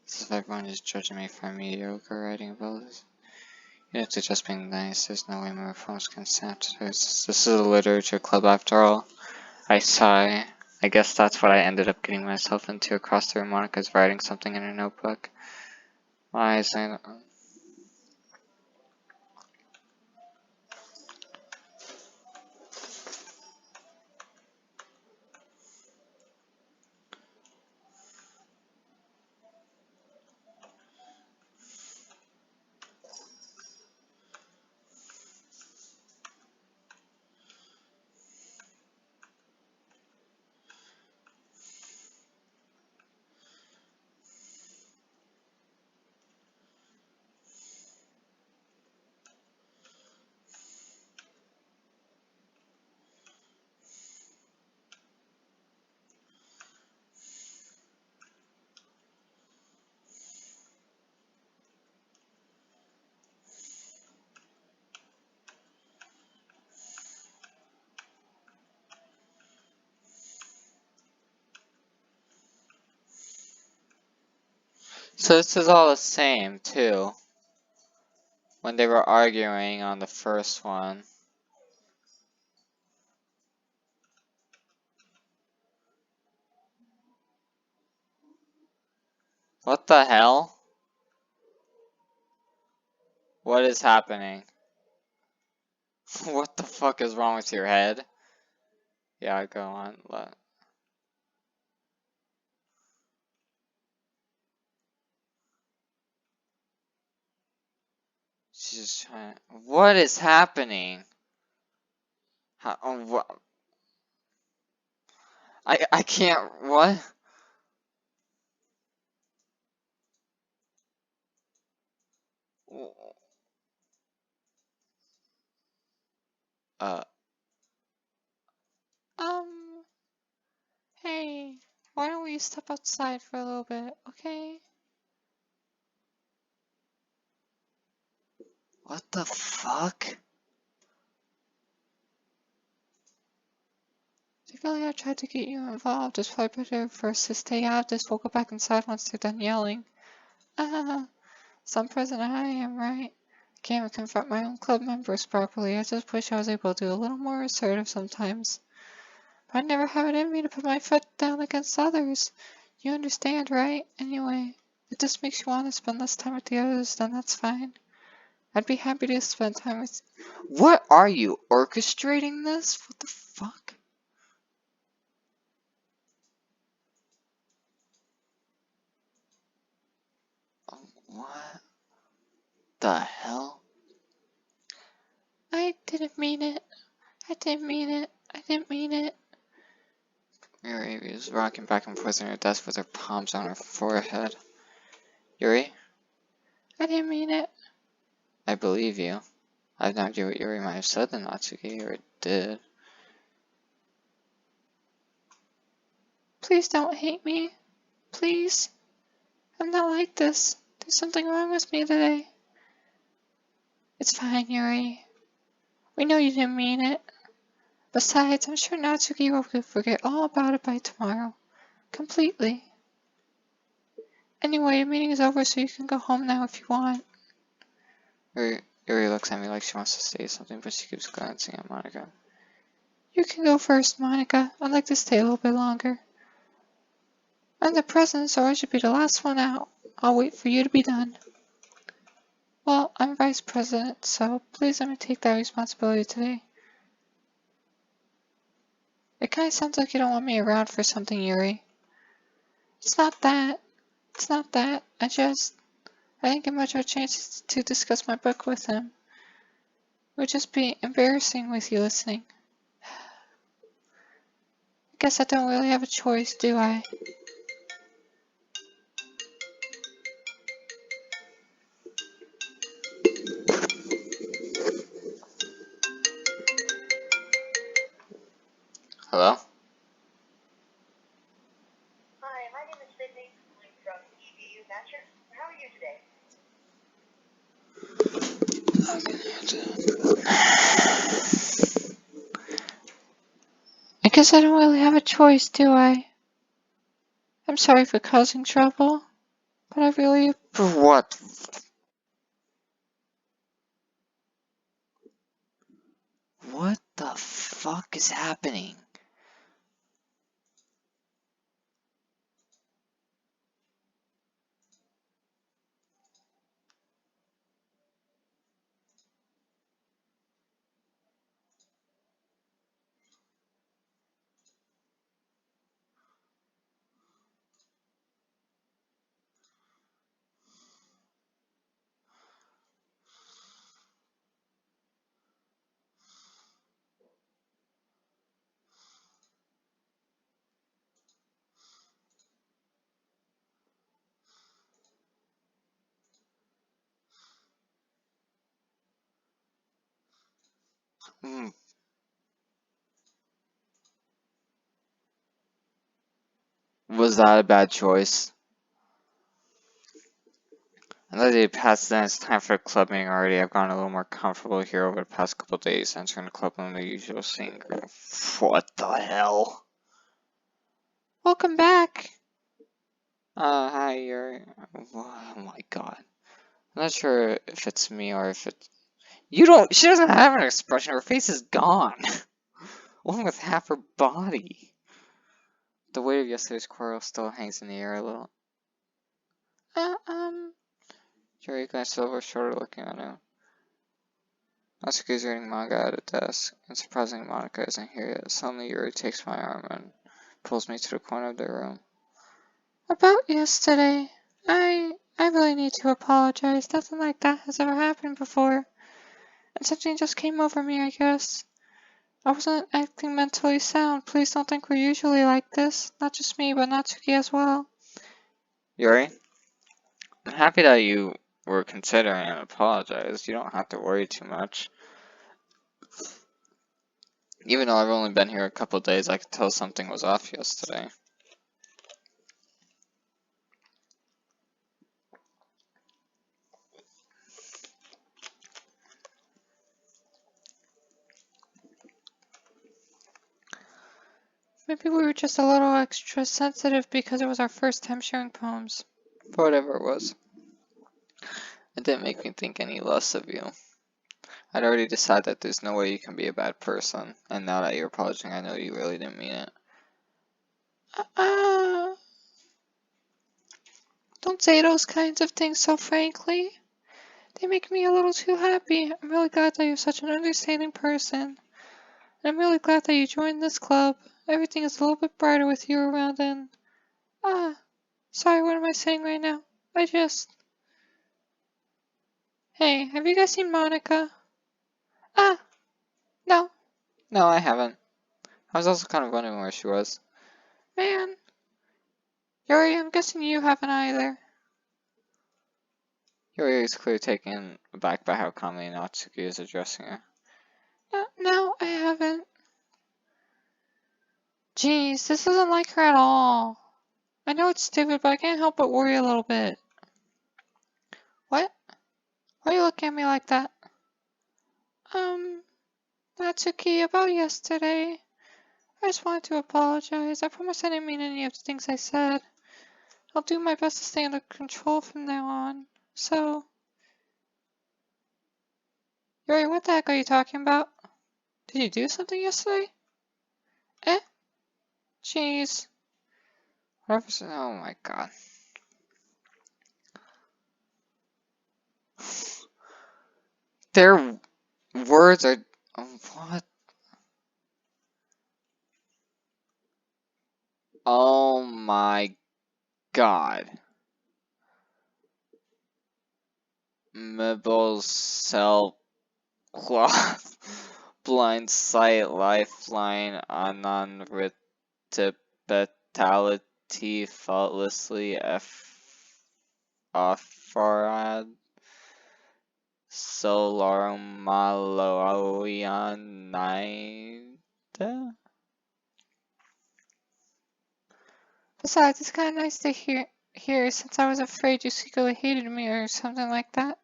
As if everyone is judging me for mediocre writing abilities. Even if they're just being nice, there's no way my reforms can stand to this. This is a literature club after all. I sigh. I guess that's what I ended up getting myself into across the room. Monica's writing something in her notebook. My eyes, So this is all the same too. When they were arguing on the first one. What the hell? What is happening? What the fuck is wrong with your head? Yeah, go on. She's just trying. What is happening? How? What? I can't. What? Uh. Um, hey, why don't we step outside for a little bit, okay? What the fuck? I feel like I tried to get you involved. It's probably better for us to stay out. Just we'll go back inside once they're done yelling. Some president I am, right? I can't even confront my own club members properly. I just wish I was able to do a little more assertive sometimes. But I never have it in me to put my foot down against others. You understand, right? Anyway, if this makes you want to spend less time with the others, then that's fine. I'd be happy to spend time with. What are you orchestrating this? What the fuck? What the hell? I didn't mean it. I didn't mean it. I didn't mean it. Yuri is rocking back and forth on her desk with her palms on her forehead. Yuri, I didn't mean it. I believe you. I have no idea what Yuri might have said to Natsuki, or did. Please don't hate me. Please. I'm not like this. There's something wrong with me today. It's fine, Yuri. We know you didn't mean it. Besides, I'm sure Natsuki will forget all about it by tomorrow. Completely. Anyway, your meeting is over, so you can go home now if you want. Yuri looks at me like she wants to say something, but she keeps glancing at Monica. You can go first, Monica. I'd like to stay a little bit longer. I'm the president, so I should be the last one out. I'll wait for you to be done. Well, I'm vice president, so please let me take that responsibility today. It kinda sounds like you don't want me around for something, Yuri. It's not that. It's not that. I didn't get much of a chance to discuss my book with him. It would just be embarrassing with you listening. I guess I don't really have a choice, do I? Hello? Hi, my name is Sydney. I'm from EBU Matcher. How are you today? I guess I don't really have a choice, do I? I'm sorry for causing trouble, but I really. For what? What the fuck is happening? Hmm. Was that a bad choice? Now that it passed then, it's time for a club meeting already. I've gotten a little more comfortable here over the past couple of days, entering the club in the usual scene. What the hell? Welcome back! Hi, you're. Oh my god. I'm not sure if it's me or if it's. You don't. She doesn't have an expression. Her face is gone. Along with half her body. The weight of yesterday's quarrel still hangs in the air a little. Uh, um, Jerry glanced over her shoulder looking at him. Natsuki's reading manga at a desk, and surprisingly Monica isn't here yet. Suddenly Yuri takes my arm and pulls me to the corner of the room. About yesterday, I really need to apologize. Nothing like that has ever happened before. And something just came over me, I guess. I wasn't acting mentally sound. Please don't think we're usually like this. Not just me, but Natsuki as well. Yuri, I'm happy that you were considering and apologized. You don't have to worry too much. Even though I've only been here a couple days, I could tell something was off yesterday. Maybe we were just a little extra sensitive because it was our first time sharing poems. But whatever it was, it didn't make me think any less of you. I'd already decided that there's no way you can be a bad person, and now that you're apologizing, I know you really didn't mean it. Don't say those kinds of things so frankly. They make me a little too happy. I'm really glad that you're such an understanding person. And I'm really glad that you joined this club. Everything is a little bit brighter with you around and... Sorry, what am I saying right now? Hey, have you guys seen Monica? No. No, I haven't. I was also kind of wondering where she was. Man. Yuri, I'm guessing you haven't either. Yuri is clearly taken aback by how calmly Natsuki is addressing her. No, I haven't. Jeez, this isn't like her at all. I know it's stupid, but I can't help but worry a little bit. What? Why are you looking at me like that? Natsuki, about yesterday. I just wanted to apologize. I promise I didn't mean any of the things I said. I'll do my best to stay under control from now on. So... Yuri, what the heck are you talking about? Did you do something yesterday? Jeez. Oh my god. Their words are... What? Oh my god. Mibbles, cell, cloth, blind sight, lifeline, non-retitality, faultlessly, offerad, solarum maloianide? Besides, it's kind of nice to hear since I was afraid you secretly hated me or something like that.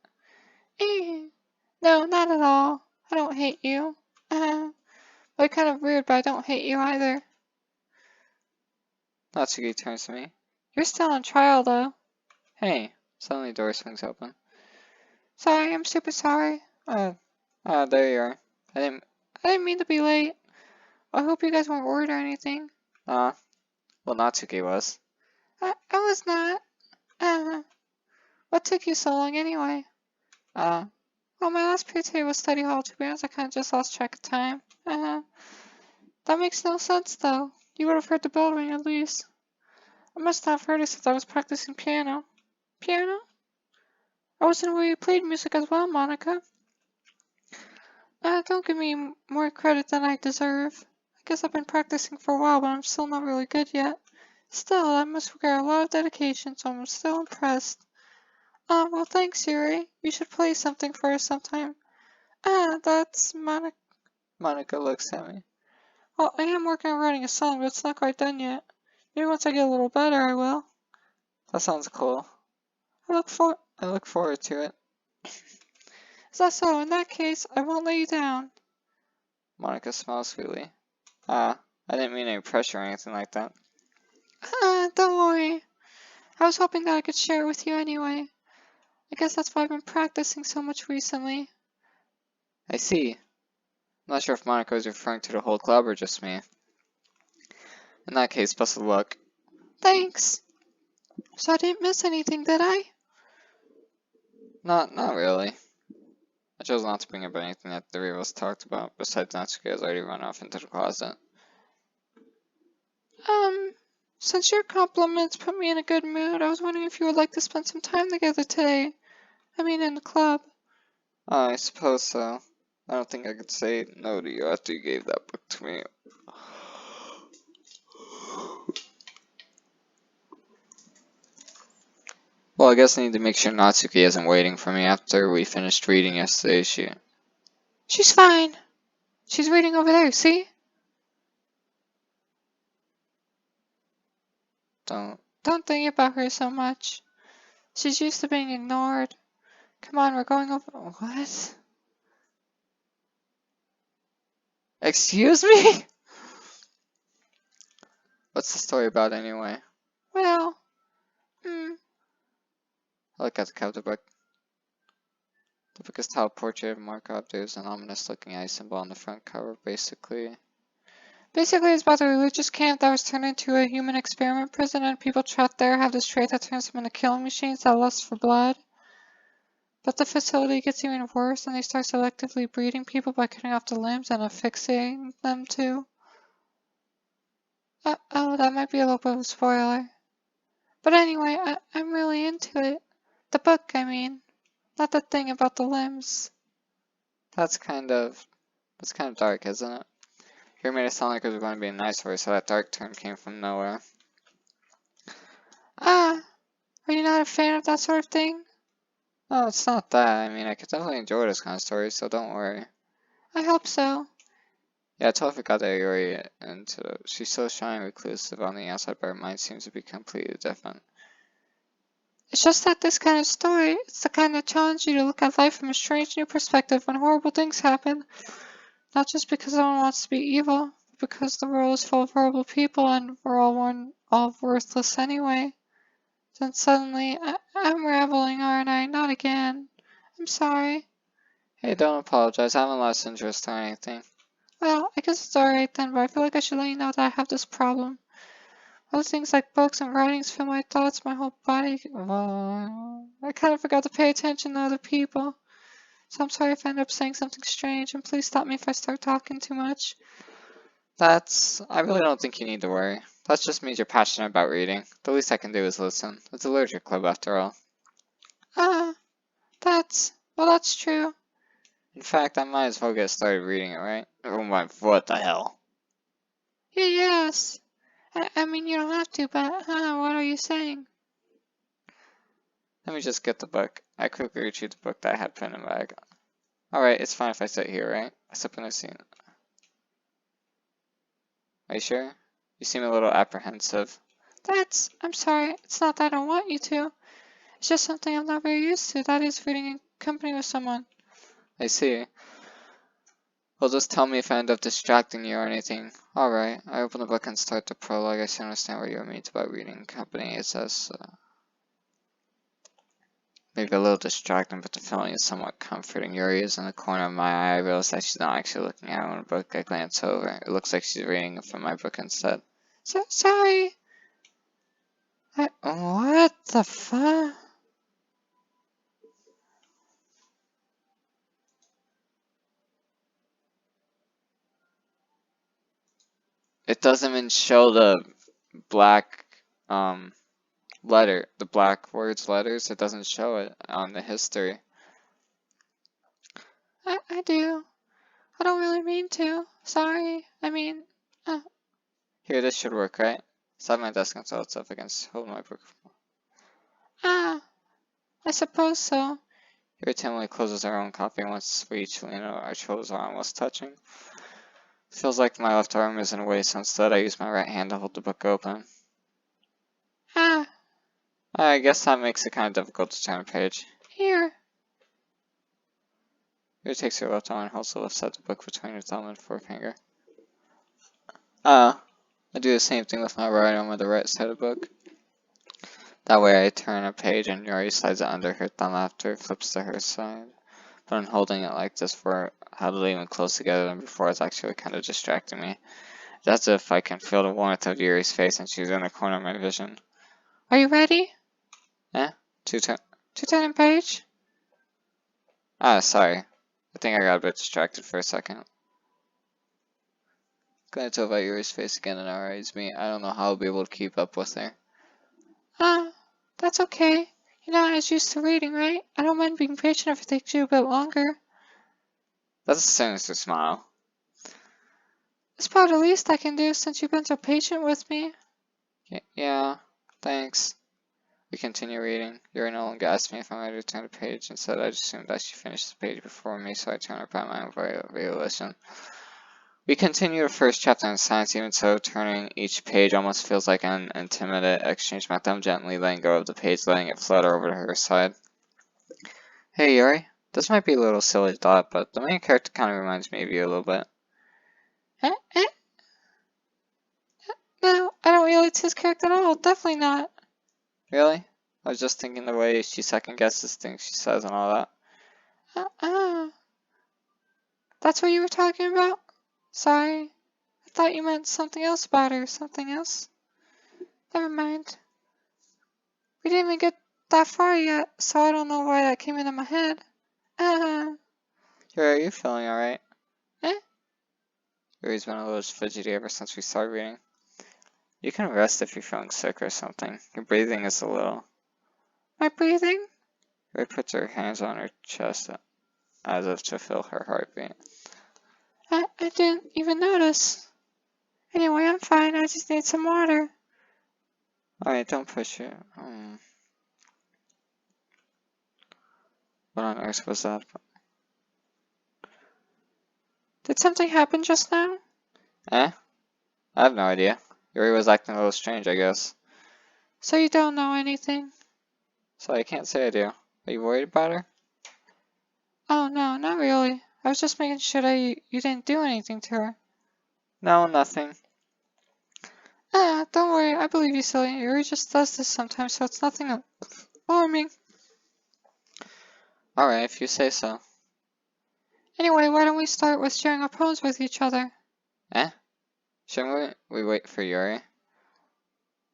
No, not at all. I don't hate you. But kind of weird, but I don't hate you either. Natsuki turns to me. You're still on trial, though. Hey, suddenly the door swings open. Sorry, I'm super sorry. There you are. I I didn't mean to be late. I hope you guys weren't worried or anything. well, Natsuki was. I was not. What took you so long anyway? Well, my last period today was study hall. To be honest, I kind of just lost track of time. That makes no sense, though. You would have heard the bell ring at least. I must not have heard it since I was practicing piano. Piano? I was in where you played music as well, Monica. Don't give me more credit than I deserve. I guess I've been practicing for a while, but I'm still not really good yet. Still, that must require a lot of dedication, so I'm still impressed. Well, thanks, Yuri. You should play something for us sometime. That's Monica. Monica looks at me. Well, I am working on writing a song, but it's not quite done yet. Maybe once I get a little better, I will. That sounds cool. I look forward to it. Is that so? In that case, I won't let you down. Monica smiles sweetly. I didn't mean any pressure or anything like that. Don't worry. I was hoping that I could share it with you anyway. I guess that's why I've been practicing so much recently. I see. I'm not sure if Monica was referring to the whole club or just me. In that case, best of luck. Thanks. So I didn't miss anything, did I? Not really. chose not to bring up anything that the three of us talked about, besides Natsuki has already run off into the closet. Since your compliments put me in a good mood, I was wondering if you would like to spend some time together today. I mean, in the club. I suppose so. I don't think I could say no to you after you gave that book to me. Well, I guess I need to make sure Natsuki isn't waiting for me after we finished reading yesterday. She's fine. She's reading over there, see? Don't think about her so much. She's used to being ignored. Come on, we're going over. What? Excuse me? What's the story about anyway? Well, I look at the cover of the book. The book is titled Portrait of Markov. There's an ominous looking eye symbol on the front cover, basically. Basically, it's about a religious camp that was turned into a human experiment prison, and people trapped there have this trait that turns them into killing machines that lust for blood. But the facility gets even worse, and they start selectively breeding people by cutting off the limbs and affixing them to. Oh, that might be a little bit of a spoiler. But anyway, I'm really into it. The book, I mean. Not the thing about the limbs. That's kind of dark, isn't it? You made it sound like it was going to be a nice story, so that dark turn came from nowhere. Are you not a fan of that sort of thing? No, it's not that. I mean, I could definitely enjoy this kind of story, so don't worry. I hope so. Yeah, I totally forgot that Yuri into she's so shy and reclusive on the outside, but her mind seems to be completely different. It's just that this kind of story, it's the kind that challenges you to look at life from a strange new perspective when horrible things happen. Not just because someone wants to be evil, but because the world is full of horrible people and we're all worthless anyway. Then suddenly, I'm rambling, aren't I? Not again. I'm sorry. Hey, don't apologize. I haven't lost interest or anything. Well, I guess it's alright then, but I feel like I should let you know that I have this problem. Other things like books and writings fill my thoughts, my whole body. Well, I kind of forgot to pay attention to other people. So I'm sorry if I end up saying something strange, and please stop me if I start talking too much. I really don't think you need to worry. That just means you're passionate about reading. The least I can do is listen. It's a literature club after all. That's true. In fact, I might as well get started reading it, right? Oh my, what the hell? Yeah, yes. I mean, you don't have to, but, what are you saying? Let me just get the book. I quickly retrieved the book that I had put in my bag. Alright, it's fine if I sit here, right? I step in the scene. Are you sure? You seem a little apprehensive. I'm sorry, it's not that I don't want you to. It's just something I'm not very used to, that is reading in company with someone. I see. Well, just tell me if I end up distracting you or anything. Alright, I open the book and start the prologue. I should understand what you mean by reading in company. It says, maybe a little distracting, but the feeling is somewhat comforting. Yuri is in the corner of my eye. I realize that she's not actually looking at my book. I glance over. It looks like she's reading from my book instead. Sorry. What the fuck? It doesn't even show the black the black words letters. It doesn't show it on the history. I do. I don't really mean to. Sorry. I mean, Here, this should work, right? Slide my desk until it's up against hold my book. I suppose so. Yuri timidly closes her own copy once we each lean our shoulders are almost touching. Feels like my left arm is in a way, so instead I use my right hand to hold the book open. I guess that makes it kind of difficult to turn a page. Here. Yuri takes her left arm and holds the left side of the book between her thumb and forefinger. I do the same thing with my right arm on the right side of the book. That way I turn a page and Yuri slides it under her thumb after it flips to her side. But I'm holding it like this for how to leave them close together than before. It's actually kind of distracting me. That's if I can feel the warmth of Yuri's face and she's in the corner of my vision. Are you ready? Eh? To turn To turn a page? Sorry. I think I got a bit distracted for a second. Glance over at Yuri's face again and eyes me. I don't know how I'll be able to keep up with her. That's okay. You're not as used to reading, right? I don't mind being patient if it takes you a bit longer. That's a sinister smile. It's about the least I can do since you've been so patient with me. Yeah, thanks. We continue reading. Yuri no longer asked me if I might return the page. Instead, I just assumed that she finished the page before me, so I turned her back my own revelation. We continue the first chapter in science, even so, turning each page almost feels like an intimate exchange. My thumb gently letting go of the page, letting it flutter over to her side. Hey, Yuri. This might be a little silly thought, but the main character kind of reminds me of you a little bit. No, I don't relate to his character at all. Definitely not. Really? I was just thinking the way she second guesses things she says and all that. That's what you were talking about? Sorry. I thought you meant something else about her. Something else? Never mind. We didn't even get that far yet, so I don't know why that came into my head. Yuri, are you feeling alright? Eh? Yuri's been a little fidgety ever since we started reading. You can rest if you're feeling sick or something. Your breathing is a little... My breathing? Yuri puts her hands on her chest as if to feel her heartbeat. I didn't even notice. Anyway, I'm fine. I just need some water. Alright, don't push it. What on earth was that? Did something happen just now? Eh? I have no idea. Yuri was acting a little strange, I guess. So you don't know anything? So I can't say I do. Are you worried about her? Oh no, not really. I was just making sure that you didn't do anything to her. No, nothing. Don't worry. I believe you, silly. Yuri just does this sometimes, so it's nothing alarming. Alright, if you say so. Anyway, why don't we start with sharing our poems with each other? Eh? Shouldn't we wait for Yuri?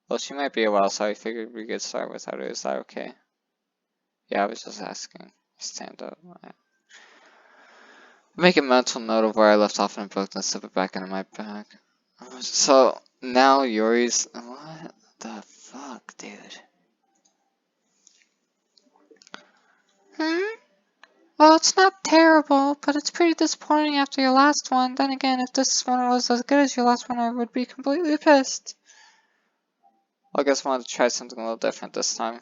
Well, she might be a while, so I figured we could start without her. Is that okay? Yeah, I was just asking. Stand up. Make a mental note of where I left off in a book, then slip it back into my bag. So, now Yuri's... What the fuck, dude? Well, it's not terrible, but it's pretty disappointing after your last one. Then again, if this one was as good as your last one, I would be completely pissed. Well, I guess I wanted to try something a little different this time.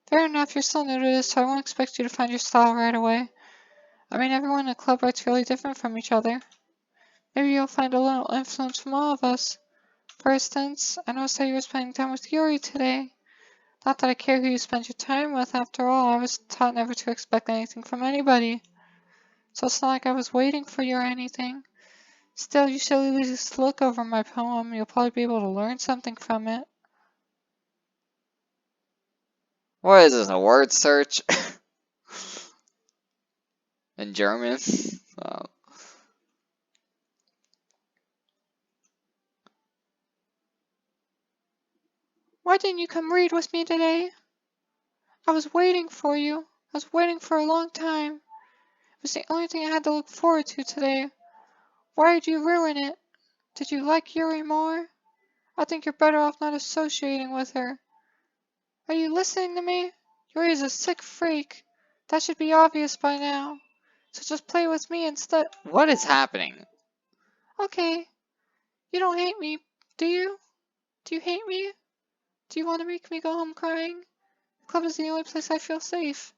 Fair enough, you're still new to this, so I won't expect you to find your style right away. I mean, everyone in the club writes really different from each other. Maybe you'll find a little influence from all of us. For instance, I noticed that you were spending time with Yuri today. Not that I care who you spend your time with, after all, I was taught never to expect anything from anybody. So it's not like I was waiting for you or anything. Still, you should at least look over my poem. You'll probably be able to learn something from it. What is this, a word search? In German? Oh. Why didn't you come read with me today? I was waiting for you. I was waiting for a long time. It was the only thing I had to look forward to today. Why did you ruin it? Did you like Yuri more? I think you're better off not associating with her. Are you listening to me? Yuri is a sick freak. That should be obvious by now. So just play with me instead. What is happening? Okay. You don't hate me, do you? Do you hate me? Do you want to make me go home crying? The club is the only place I feel safe.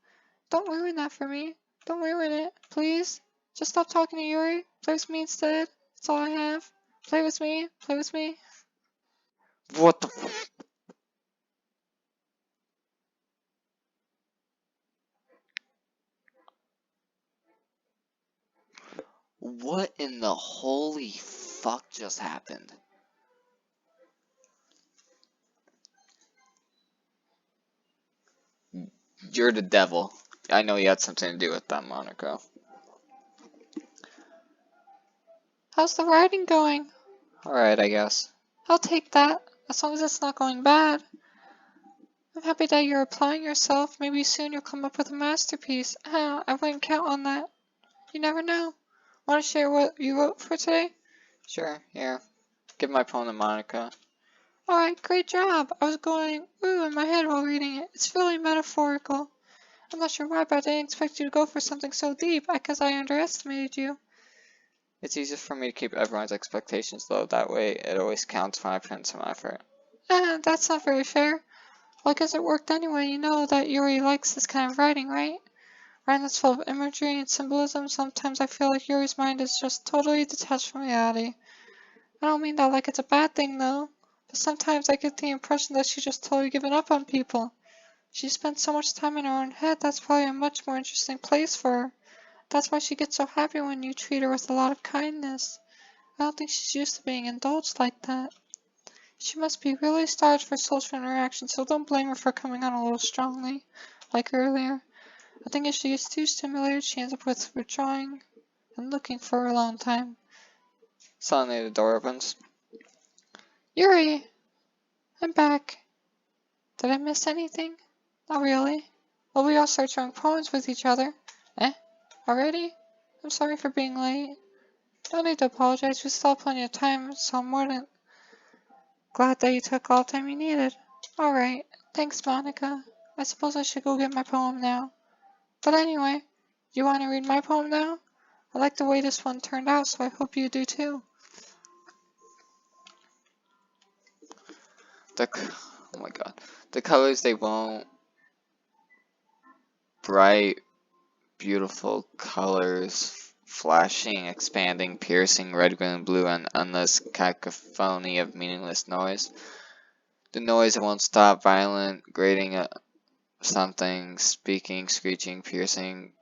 Don't ruin that for me. Don't ruin it, please. Just stop talking to Yuri. Play with me instead. That's all I have. Play with me. Play with me. What the f- What in the holy fuck just happened? You're the devil. I know you had something to do with that, Monaco. How's the writing going? Alright, I guess. I'll take that, as long as it's not going bad. I'm happy that you're applying yourself. Maybe soon you'll come up with a masterpiece. I wouldn't count on that. You never know. Want to share what you wrote for today? Sure, here. Give my poem to Monica. Alright, great job. I was going ooh in my head while reading it. It's really metaphorical. I'm not sure why, but I didn't expect you to go for something so deep, because I underestimated you. It's easier for me to keep everyone's expectations low. That way, it always counts when I put in some effort. That's not very fair. Well, I guess it worked anyway. You know that Yuri likes this kind of writing, right? Writing that's full of imagery and symbolism. Sometimes I feel like Yuri's mind is just totally detached from reality. I don't mean that like it's a bad thing, though. But sometimes I get the impression that she's just totally given up on people. She spends so much time in her own head, that's probably a much more interesting place for her. That's why she gets so happy when you treat her with a lot of kindness. I don't think she's used to being indulged like that. She must be really starved for social interaction, so don't blame her for coming on a little strongly, like earlier. I think if she gets too stimulated, she ends up withdrawing and looking for a long time. Suddenly, the door opens. Yuri! I'm back. Did I miss anything? Not really. Well, we all start sharing poems with each other. Eh? Already? I'm sorry for being late. No need to apologize, we still have plenty of time, so I'm more than glad that you took all the time you needed. Alright, thanks, Monica. I suppose I should go get my poem now. But anyway, you want to read my poem now? I like the way this one turned out, so I hope you do too. Oh my god. The colors, they won't. Bright, beautiful colors. Flashing, expanding, piercing, red, green, blue, and endless cacophony of meaningless noise. The noise that won't stop, violent, grating something, speaking, screeching, piercing,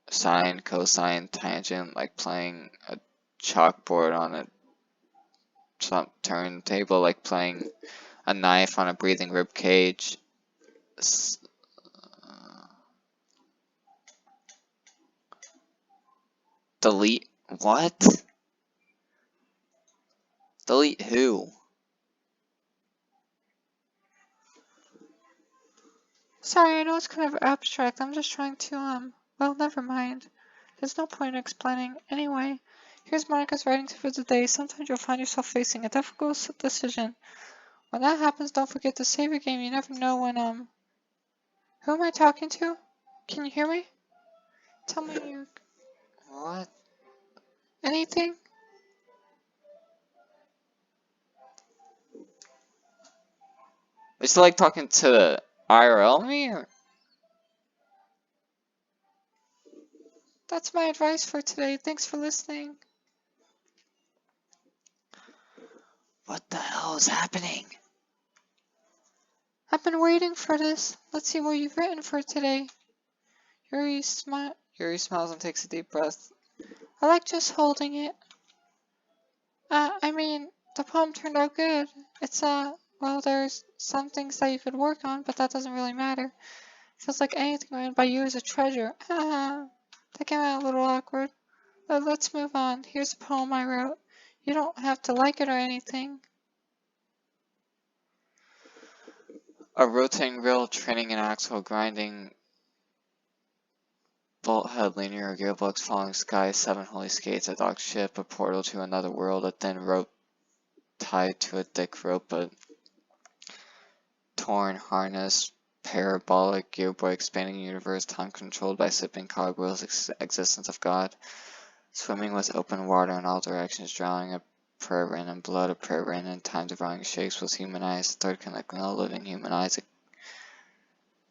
sine, cosine, tangent, like playing a chalkboard on a turntable, like playing a knife on a breathing rib cage. Delete what? Delete who? Sorry, I know it's kind of abstract. I'm just trying to, well, never mind. There's no point in explaining. Anyway, here's Monica's writing tip for the day. Sometimes you'll find yourself facing a difficult decision. When that happens, don't forget to save your game. You never know when. Who am I talking to? Can you hear me? Tell me you. What? Anything? Is it like talking to the IRL me? Or? That's my advice for today. Thanks for listening. What the hell is happening? I've been waiting for this. Let's see what you've written for today. Yuri Yuri smiles and takes a deep breath. I like just holding it. I mean, the poem turned out good. Well, there's some things that you could work on, but that doesn't really matter. Feels like anything written by you is a treasure. That came out a little awkward. But let's move on. Here's a poem I wrote. You don't have to like it or anything. A rotating reel, training an axle, grinding bolt head, linear gearbox, falling sky, 7 holy skates, a dock ship, a portal to another world, a thin rope tied to a thick rope, a torn harness, parabolic gearboy, expanding universe, time controlled by sipping cogwheels, existence of God, swimming with open water in all directions, drowning a prayer rain in blood, a prayer rain in time, devouring shapes with human eyes, third connecting all living human eyes, a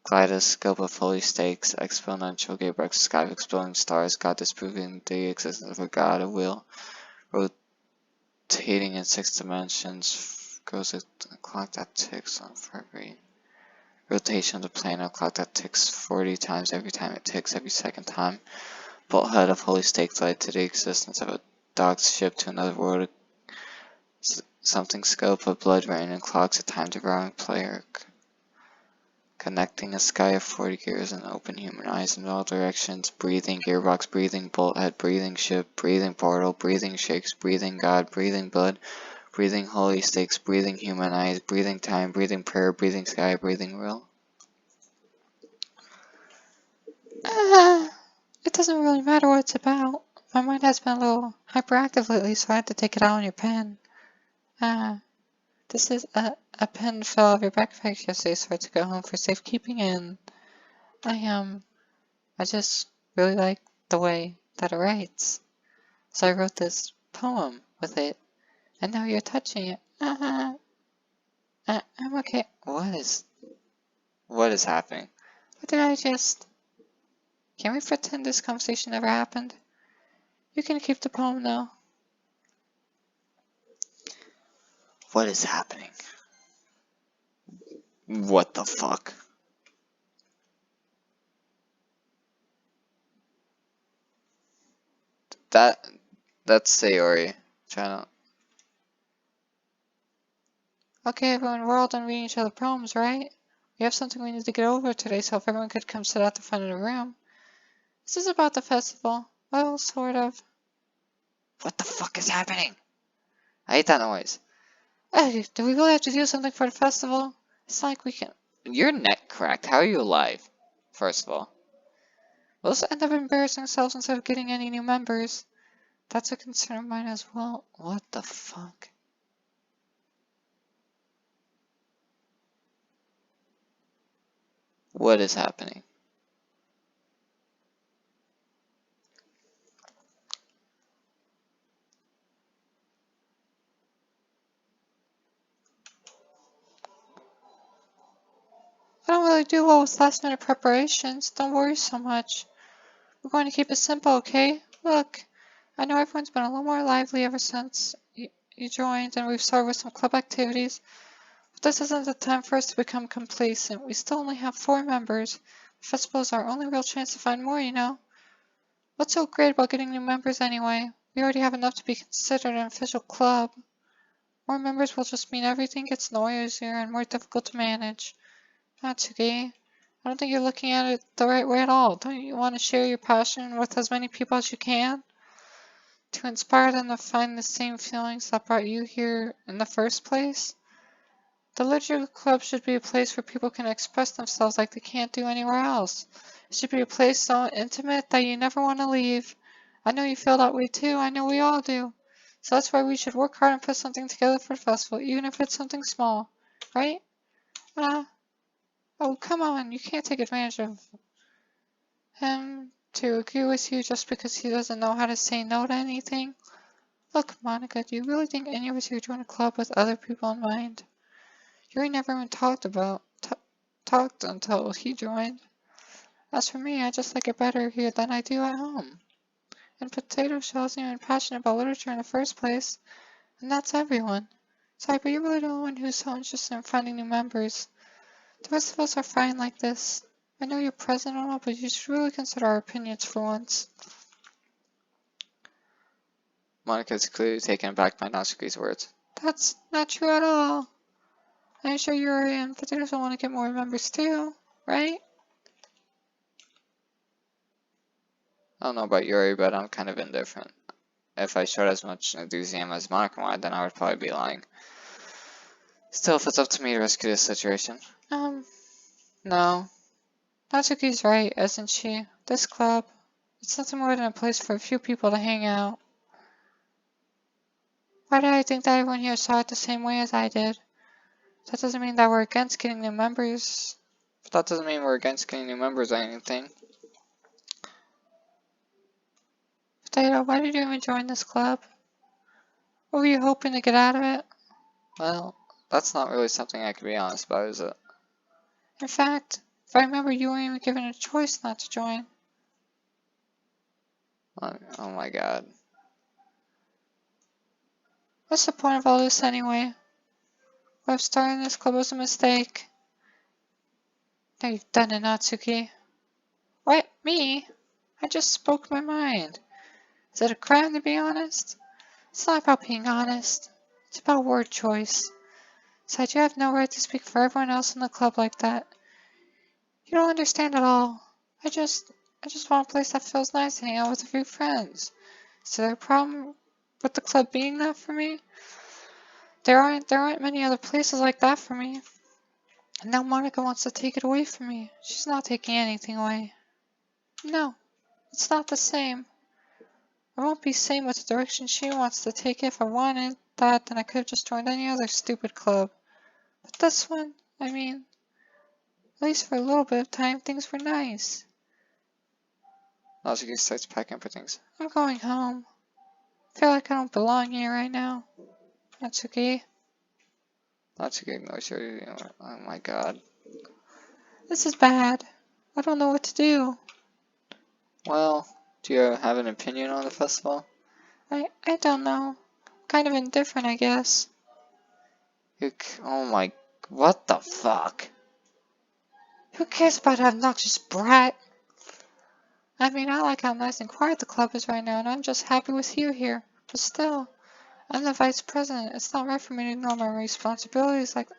kaleidoscope of holy stakes, exponential gearbox, sky of exploding stars, God disproving the existence of a God, a wheel, rotating in 6 dimensions, goes a clock that ticks on for every rotation of the planet, a clock that ticks 40 times every time it ticks, every second time, bolt head of holy stakes led to the existence of a docked ship to another world, something scope of blood rain and clocks, a time devouring player, connecting a sky of 40 gears and open human eyes in all directions, breathing gearbox, breathing bolt head, breathing ship, breathing portal, breathing shakes, breathing God, breathing blood, breathing holy stakes, breathing human eyes, breathing time, breathing prayer, breathing sky, breathing will. Ah, It doesn't really matter what it's about. My mind has been a little hyperactive lately, so I had to take it out on your pen. Ah, this is a pen fell out of your backpack yesterday, so I took it home for safekeeping, and I I just really like the way that it writes. So I wrote this poem with it, and now you're touching it. I'm okay. What is happening? What did I just... Can we pretend this conversation never happened? You can keep the poem though. What is happening? What the fuck? That's Sayori. Trying to. Okay, everyone, we're all done reading each other poems, right? We have something we need to get over today, so if everyone could come sit at the front of the room. This is about the festival. Well, sort of. What the fuck is happening? I hate that noise. Hey, do we really have to do something for the festival? It's not like we can... Your neck cracked. How are you alive? First of all. We'll just end up embarrassing ourselves instead of getting any new members. That's a concern of mine as well. What the fuck? What is happening? I don't really do well with last minute preparations. Don't worry so much. We're going to keep it simple, okay? Look, I know everyone's been a little more lively ever since you joined, and we've started with some club activities. But this isn't the time for us to become complacent. We still only have 4 members. The festival is our only real chance to find more, you know? What's so great about getting new members anyway? We already have enough to be considered an official club. More members will just mean everything gets noisier and more difficult to manage. Natsuki, I don't think you're looking at it the right way at all. Don't you want to share your passion with as many people as you can? To inspire them to find the same feelings that brought you here in the first place? The Literature Club should be a place where people can express themselves like they can't do anywhere else. It should be a place so intimate that you never want to leave. I know you feel that way too. I know we all do. So that's why we should work hard and put something together for the festival, even if it's something small. Right? Oh, come on. You can't take advantage of him to agree with you just because he doesn't know how to say no to anything. Look, Monica, do you really think any of us here join a club with other people in mind? Yuri never even talked until he joined. As for me, I just like it better here than I do at home. And Potato Shell's even passionate about literature in the first place, and that's everyone. Sorry, but you're really the only one who's so interested in finding new members. The rest of us are fine like this. I know you're present and all, but you should really consider our opinions for once. Monica is clearly taken aback by Natsuki's words. That's not true at all. I'm sure Yuri and Potatoes will want to get more members too, right? I don't know about Yuri, but I'm kind of indifferent. If I showed as much enthusiasm as Monica wanted, then I would probably be lying. Still, if it's up to me to rescue this situation. No. Natsuki's right, isn't she? This club, it's nothing more than a place for a few people to hang out. Why did I think that everyone here saw it the same way as I did? That doesn't mean that we're against getting new members. But that doesn't mean we're against getting new members or anything. Potato, why did you even join this club? What were you hoping to get out of it? Well, that's not really something I can be honest about, is it? In fact, if I remember, you weren't even given a choice not to join. Oh my god. What's the point of all this anyway? What if starting this club was a mistake? Now you've done it, Natsuki. What? Me? I just spoke my mind. Is it a crime to be honest? It's not about being honest. It's about word choice. Besides, you have no right to speak for everyone else in the club like that. You don't understand at all. I just want a place that feels nice to hang out with a few friends. Is there a problem with the club being that for me? There aren't many other places like that for me. And now Monica wants to take it away from me. She's not taking anything away. No, It's not the same. I won't be same with the direction she wants to take it. If I wanted that, then I could have just joined any other stupid club. But this one, I mean, at least for a little bit of time, things were nice. Natsuki starts packing up her things. I'm going home. I feel like I don't belong here right now. Natsuki, Natsuki ignores her. Oh my god. this is bad. I don't know what to do. Well, do you have an opinion on the festival? I don't know. Kind of indifferent, I guess. Oh my, what the fuck? Who cares about an obnoxious brat? I mean, I like how nice and quiet the club is right now, and I'm just happy with you here. But still, I'm the vice president. It's not right for me to ignore my responsibilities like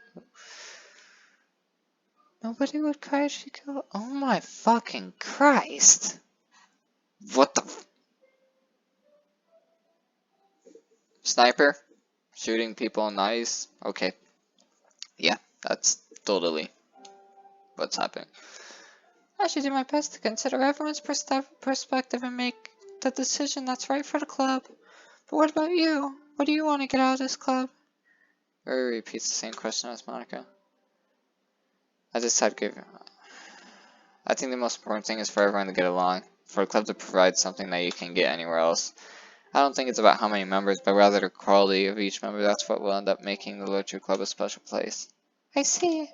nobody would cry if she killed. Oh my fucking Christ. What the Sniper? Shooting people nice? Okay. Yeah, that's totally what's happening. I should do my best to consider everyone's perspective and make the decision that's right for the club. But what about you? What do you want to get out of this club? Yuri repeats the same question as Monica. I just had to give. I think the most important thing is for everyone to get along. For a club to provide something that you can get anywhere else. I don't think it's about how many members, but rather the quality of each member. That's what will end up making the Literature Club a special place. I see.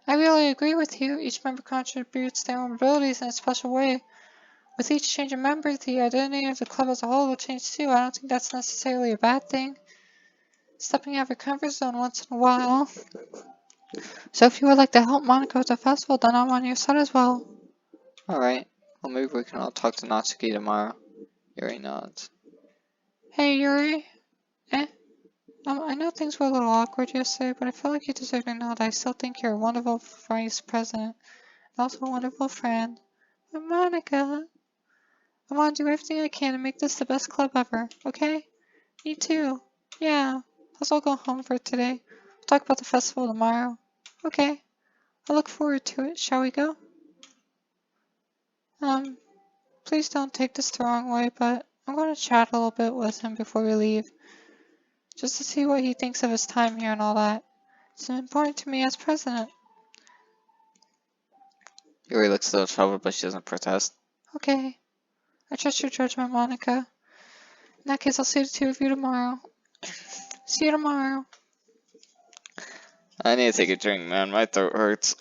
I really agree with you. Each member contributes their own abilities in a special way. With each change of member, the identity of the club as a whole will change too. I don't think that's necessarily a bad thing. Stepping out of your comfort zone once in a while. So if you would like to help Monica with the festival, then I'm on your side as well. Alright, well maybe we can all talk to Natsuki tomorrow. Yuri nods. Hey Yuri. I know things were a little awkward yesterday, but I feel like you deserve to know that I still think you're a wonderful vice president and also a wonderful friend. But Monica, I want to do everything I can to make this the best club ever, okay? Me too. Yeah. Let's all go home for today. We'll talk about the festival tomorrow. Okay. I look forward to it. Shall we go? Please don't take this the wrong way, but I'm going to chat a little bit with him before we leave. Just to see what he thinks of his time here and all that. It's important to me as president. Yuri looks a little troubled, but she doesn't protest. Okay. I trust your judgment, Monica. In that case, I'll see the two of you tomorrow. See you tomorrow. I need to take a drink, man. My throat hurts.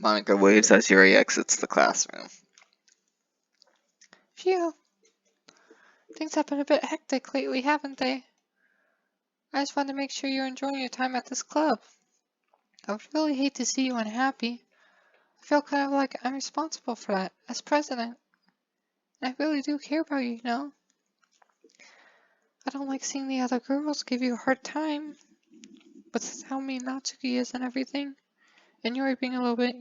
Monica waves as Yuri exits the classroom. Phew. Things have been a bit hectic lately, haven't they? I just wanted to make sure you're enjoying your time at this club. I would really hate to see you unhappy. I feel kind of like I'm responsible for that, as president. And I really do care about you, you know? I don't like seeing the other girls give you a hard time. With how mean Natsuki is and everything. And you're being a little bit,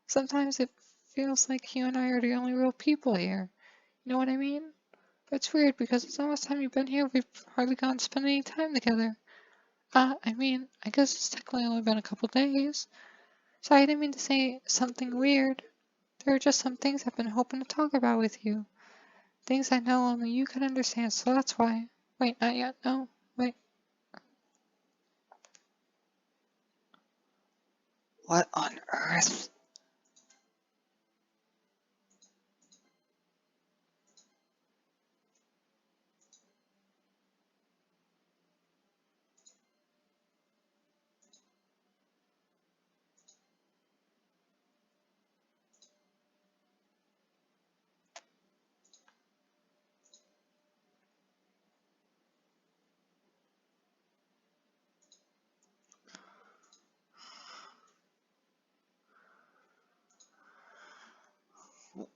sometimes it feels like you and I are the only real people here. You know what I mean? But it's weird because it's almost time you've been here, we've hardly gone to spend any time together. I guess it's technically only been a couple days. So I didn't mean to say something weird. There are just some things I've been hoping to talk about with you. Things I know only you can understand, so that's why. Wait, not yet. No, wait. What on earth?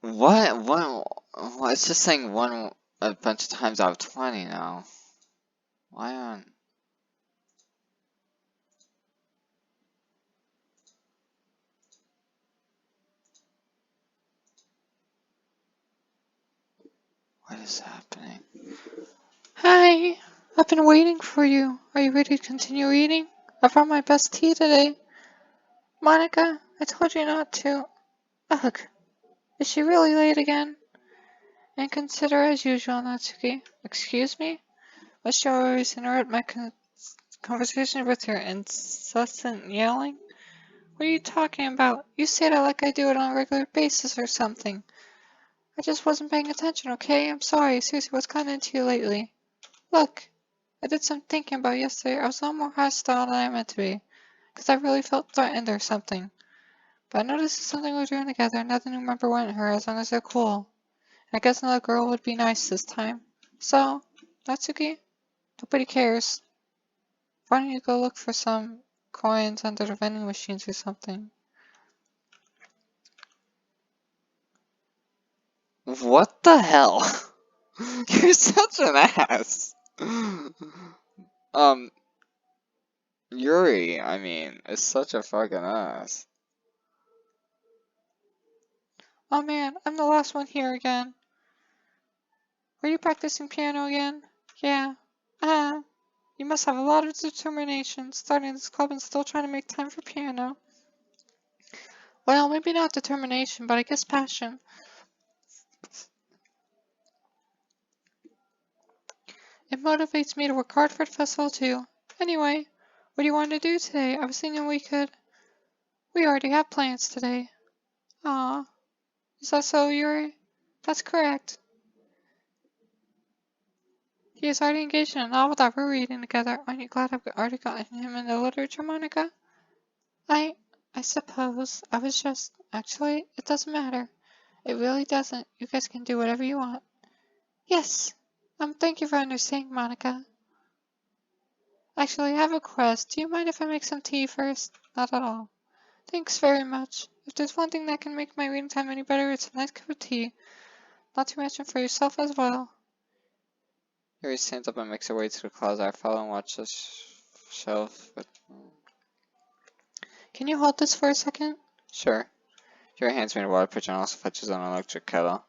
What? What? It's just saying one a bunch of times out of 20 now. Why on? What is happening? Hi, I've been waiting for you. Are you ready to continue eating? I brought my best tea today. Monica, I told you not to. Ugh, is she really late again? And consider as usual, Natsuki. Excuse me? Must you always interrupt my conversation with your incessant yelling? What are you talking about? You say that like I do it on a regular basis or something. I just wasn't paying attention, okay? I'm sorry. Seriously, what's gotten into you lately? Look, I did some thinking about yesterday. I was a lot more hostile than I meant to be, 'cause I really felt threatened or something. But I know this is something we're doing together, and nothing to remember went her as long as they're cool. And I guess another girl would be nice this time. So, Natsuki, nobody cares. Why don't you go look for some coins under the vending machines or something? What the hell? You're such an ass. Um, Yuri, I mean, is such a fucking ass. Oh man, I'm the last one here again. Were you practicing piano again? Yeah. Ah, you must have a lot of determination, starting this club and still trying to make time for piano. Well, maybe not determination, but I guess passion. It motivates me to work hard for the festival too. Anyway, what do you want to do today? I was thinking we could... We already have plans today. Aw, is that so, Yuri? That's correct. He is already engaged in a novel that we're reading together. Aren't you glad I've already gotten him into literature, Monica? I... I suppose. I was just... Actually, it doesn't matter. It really doesn't. You guys can do whatever you want. Yes. Thank you for understanding, Monica. Actually, I have a request. Do you mind if I make some tea first? Not at all. Thanks very much. If there's one thing that can make my reading time any better, it's a nice cup of tea. Not to mention for yourself as well. Yuri stands up and makes her way to the closet. I follow and watch the shelf. Can you hold this for a second? Sure. Yuri hands me the water pitcher and also fetches an electric kettle.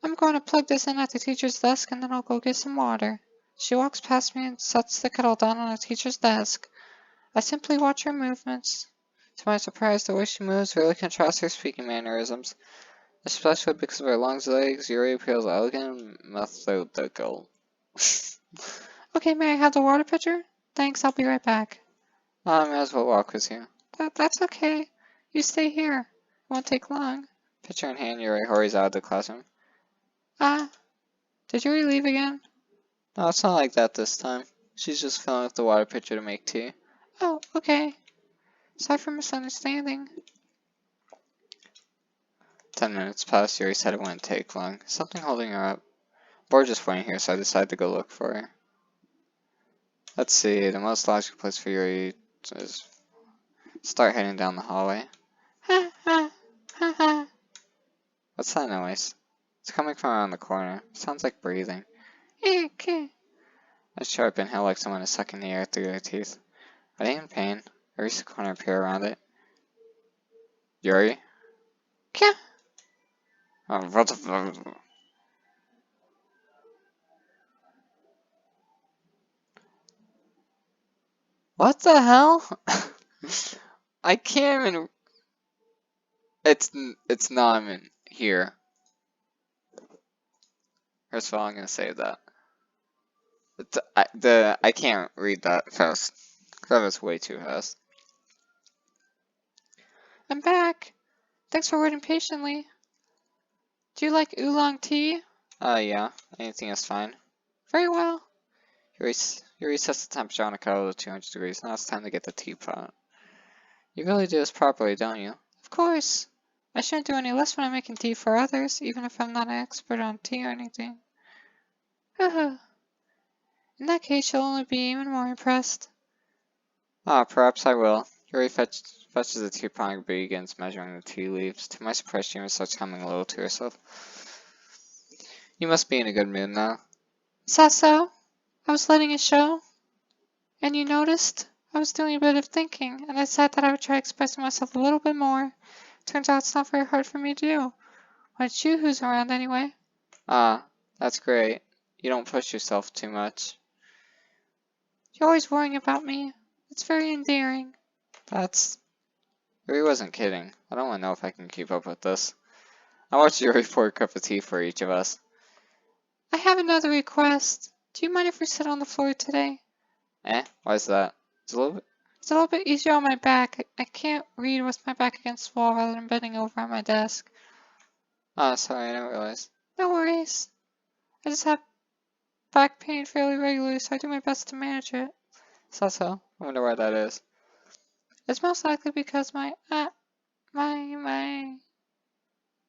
I'm going to plug this in at the teacher's desk and then I'll go get some water. She walks past me and sets the kettle down on the teacher's desk. I simply watch her movements. To my surprise, the way she moves really contrasts her speaking mannerisms. Especially because of her long legs, Yuri appears elegant and methodical. Okay, may I have the water pitcher? Thanks, I'll be right back. I may as well walk with you. That's okay. You stay here. It won't take long. Pitcher in hand, Yuri hurries out of the classroom. Ah, did Yuri leave again? No, it's not like that this time. She's just filling up the water pitcher to make tea. Oh, okay. Sorry for misunderstanding. 10 minutes passed, Yuri said it wouldn't take long. Something holding her up. Bored just waiting here, so I decided to go look for her. Let's see, the most logical place for Yuri is start heading down the hallway. Ha ha ha ha. What's that noise? It's coming from around the corner. Sounds like breathing. Okay. A sharp inhale like someone is sucking the air through their teeth. Are they in pain? I reach the corner and peer around it. Yuri? Kya? What the fuck? What the hell? I can't even. It's not even here. First of all, I'm gonna save that. I can't read that fast. That was way too fast. I'm back. Thanks for waiting patiently. Do you like oolong tea? Yeah. Anything is fine. Very well. Yuri sets the temperature on a kettle to 200 degrees. Now it's time to get the teapot. You really do this properly, don't you? Of course. I shouldn't do any less when I'm making tea for others, even if I'm not an expert on tea or anything. Haha. In that case, you'll only be even more impressed. Ah, perhaps I will. Yuri fetches the teapot and begins measuring the tea leaves. To my surprise, she even starts humming a little to herself. You must be in a good mood now. Is that so? I was letting it show. And you noticed? I was doing a bit of thinking, and I decided that I would try expressing myself a little bit more. Turns out it's not very hard for me to do. When it's you who's around, anyway. Ah, That's great. You don't push yourself too much. You're always worrying about me. It's very endearing. That's... Yuri wasn't kidding. I don't want to know if I can keep up with this. I want Yuri pour a cup of tea for each of us. I have another request. Do you mind if we sit on the floor today? Why is that? It's It's a little bit easier on my back. I can't read with my back against the wall rather than bending over at my desk. Oh, sorry, I didn't realize. No worries. I just have back pain fairly regularly, so I do my best to manage it. So. I wonder why that is. It's most likely because my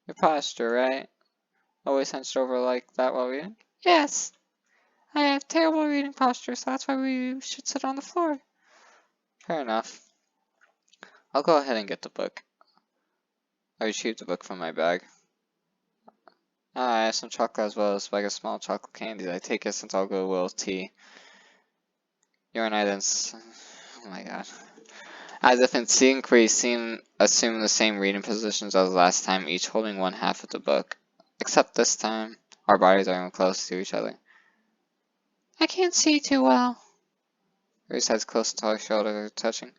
Your posture, right? Always hunched over like that while reading? Yes, I have terrible reading posture, so that's why we should sit on the floor. Fair enough. I'll go ahead and get the book. I retrieved the book from my bag. I have some chocolate as well as a bag of small chocolate candies. I take it since I'll go with tea. You and I then... Oh my god. As if in sync, we assume the same reading positions as last time, each holding one half of the book. Except this time, our bodies are even close to each other. I can't see too well. Yuri's head's close to our shoulder, touching.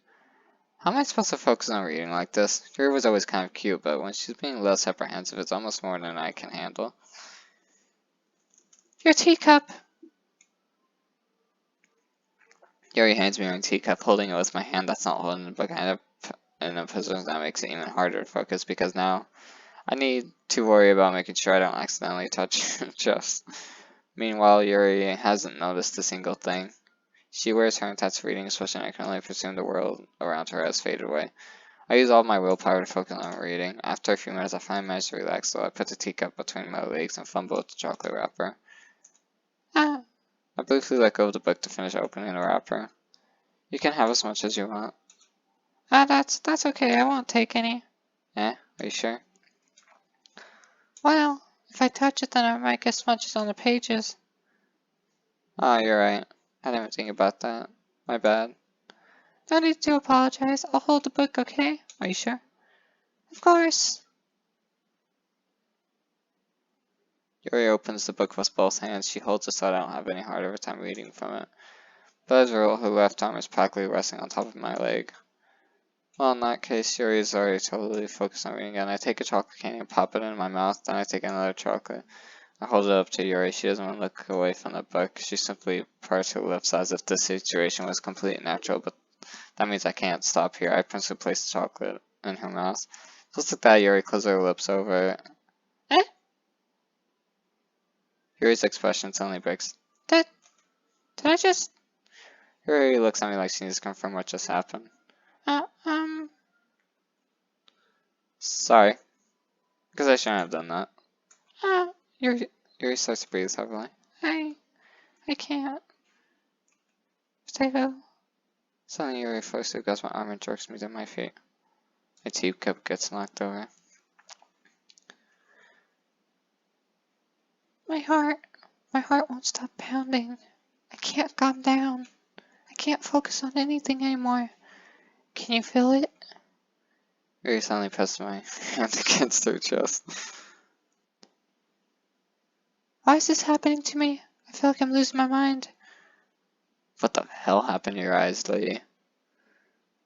How am I supposed to focus on reading like this? Yuri was always kind of cute, but when she's being less apprehensive, it's almost more than I can handle. Your teacup. Yuri hands me my teacup, holding it with my hand that's not holding the book. I end up in a position that makes it even harder to focus because now I need to worry about making sure I don't accidentally touch just. Meanwhile, Yuri hasn't noticed a single thing. She wears her intense reading expression and I can only presume the world around her has faded away. I use all my willpower to focus on reading. After a few minutes, I finally manage to relax, so I put the teacup between my legs and fumble with the chocolate wrapper. Ah, I briefly let go of the book to finish opening the wrapper. You can have as much as you want. that's okay. I won't take any. Are you sure? Well, if I touch it, then I might get smudges on the pages. Oh, you're right. I didn't even think about that. My bad. No need to apologize. I'll hold the book, okay? Are you sure? Of course. Yuri opens the book with both hands. She holds it so I don't have any hard of a time reading from it. But as a rule, her left arm is practically resting on top of my leg. Well, in that case, Yuri is already totally focused on reading again. I take a chocolate candy and pop it in my mouth, then I take another chocolate. I hold it up to Yuri. She doesn't want to look away from the book. She simply parts her lips as if the situation was completely natural, but that means I can't stop here. I principally place the chocolate in her mouth. Just like that, Yuri closes her lips over it. Eh? Yuri's expression suddenly breaks. Did I just, Yuri looks at me like she needs to confirm what just happened. uh, Sorry. Because I shouldn't have done that. uh, Yuri starts to breathe heavily. I can't. Potato. Suddenly Yuri forcefully grabs my arm and jerks me to my feet. My teacup gets knocked over. My heart won't stop pounding. I can't calm down. I can't focus on anything anymore. Can you feel it? Yuri suddenly presses my hand against her chest. Why is this happening to me? I feel like I'm losing my mind. What the hell happened to your eyes, lady?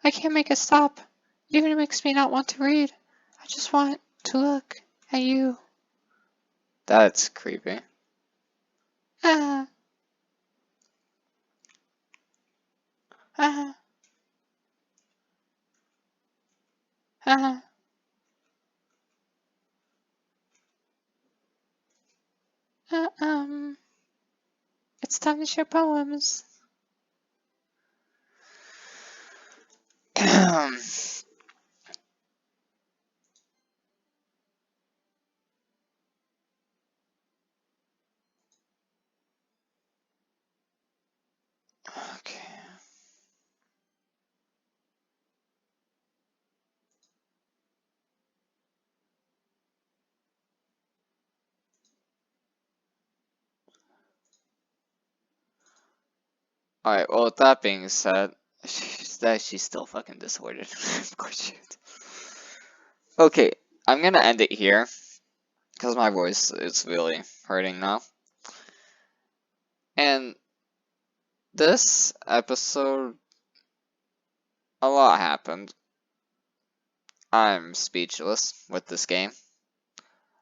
I can't make it stop. It even makes me not want to read. I just want to look at you. That's creepy. Ah, ah, ah. Uh, um, it's time to share poems. Okay. Alright, well, with that being said, she's still fucking disordered. Of course she is. Okay, I'm gonna end it here, because my voice is really hurting now. And this episode, a lot happened. I'm speechless with this game.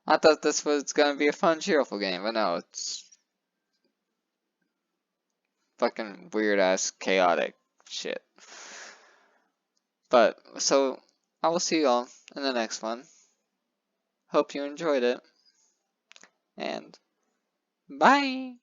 I thought this was gonna be a fun, cheerful game, but no, it's fucking weird ass, chaotic shit. But, so, I will see y'all in the next one. Hope you enjoyed it. And, bye!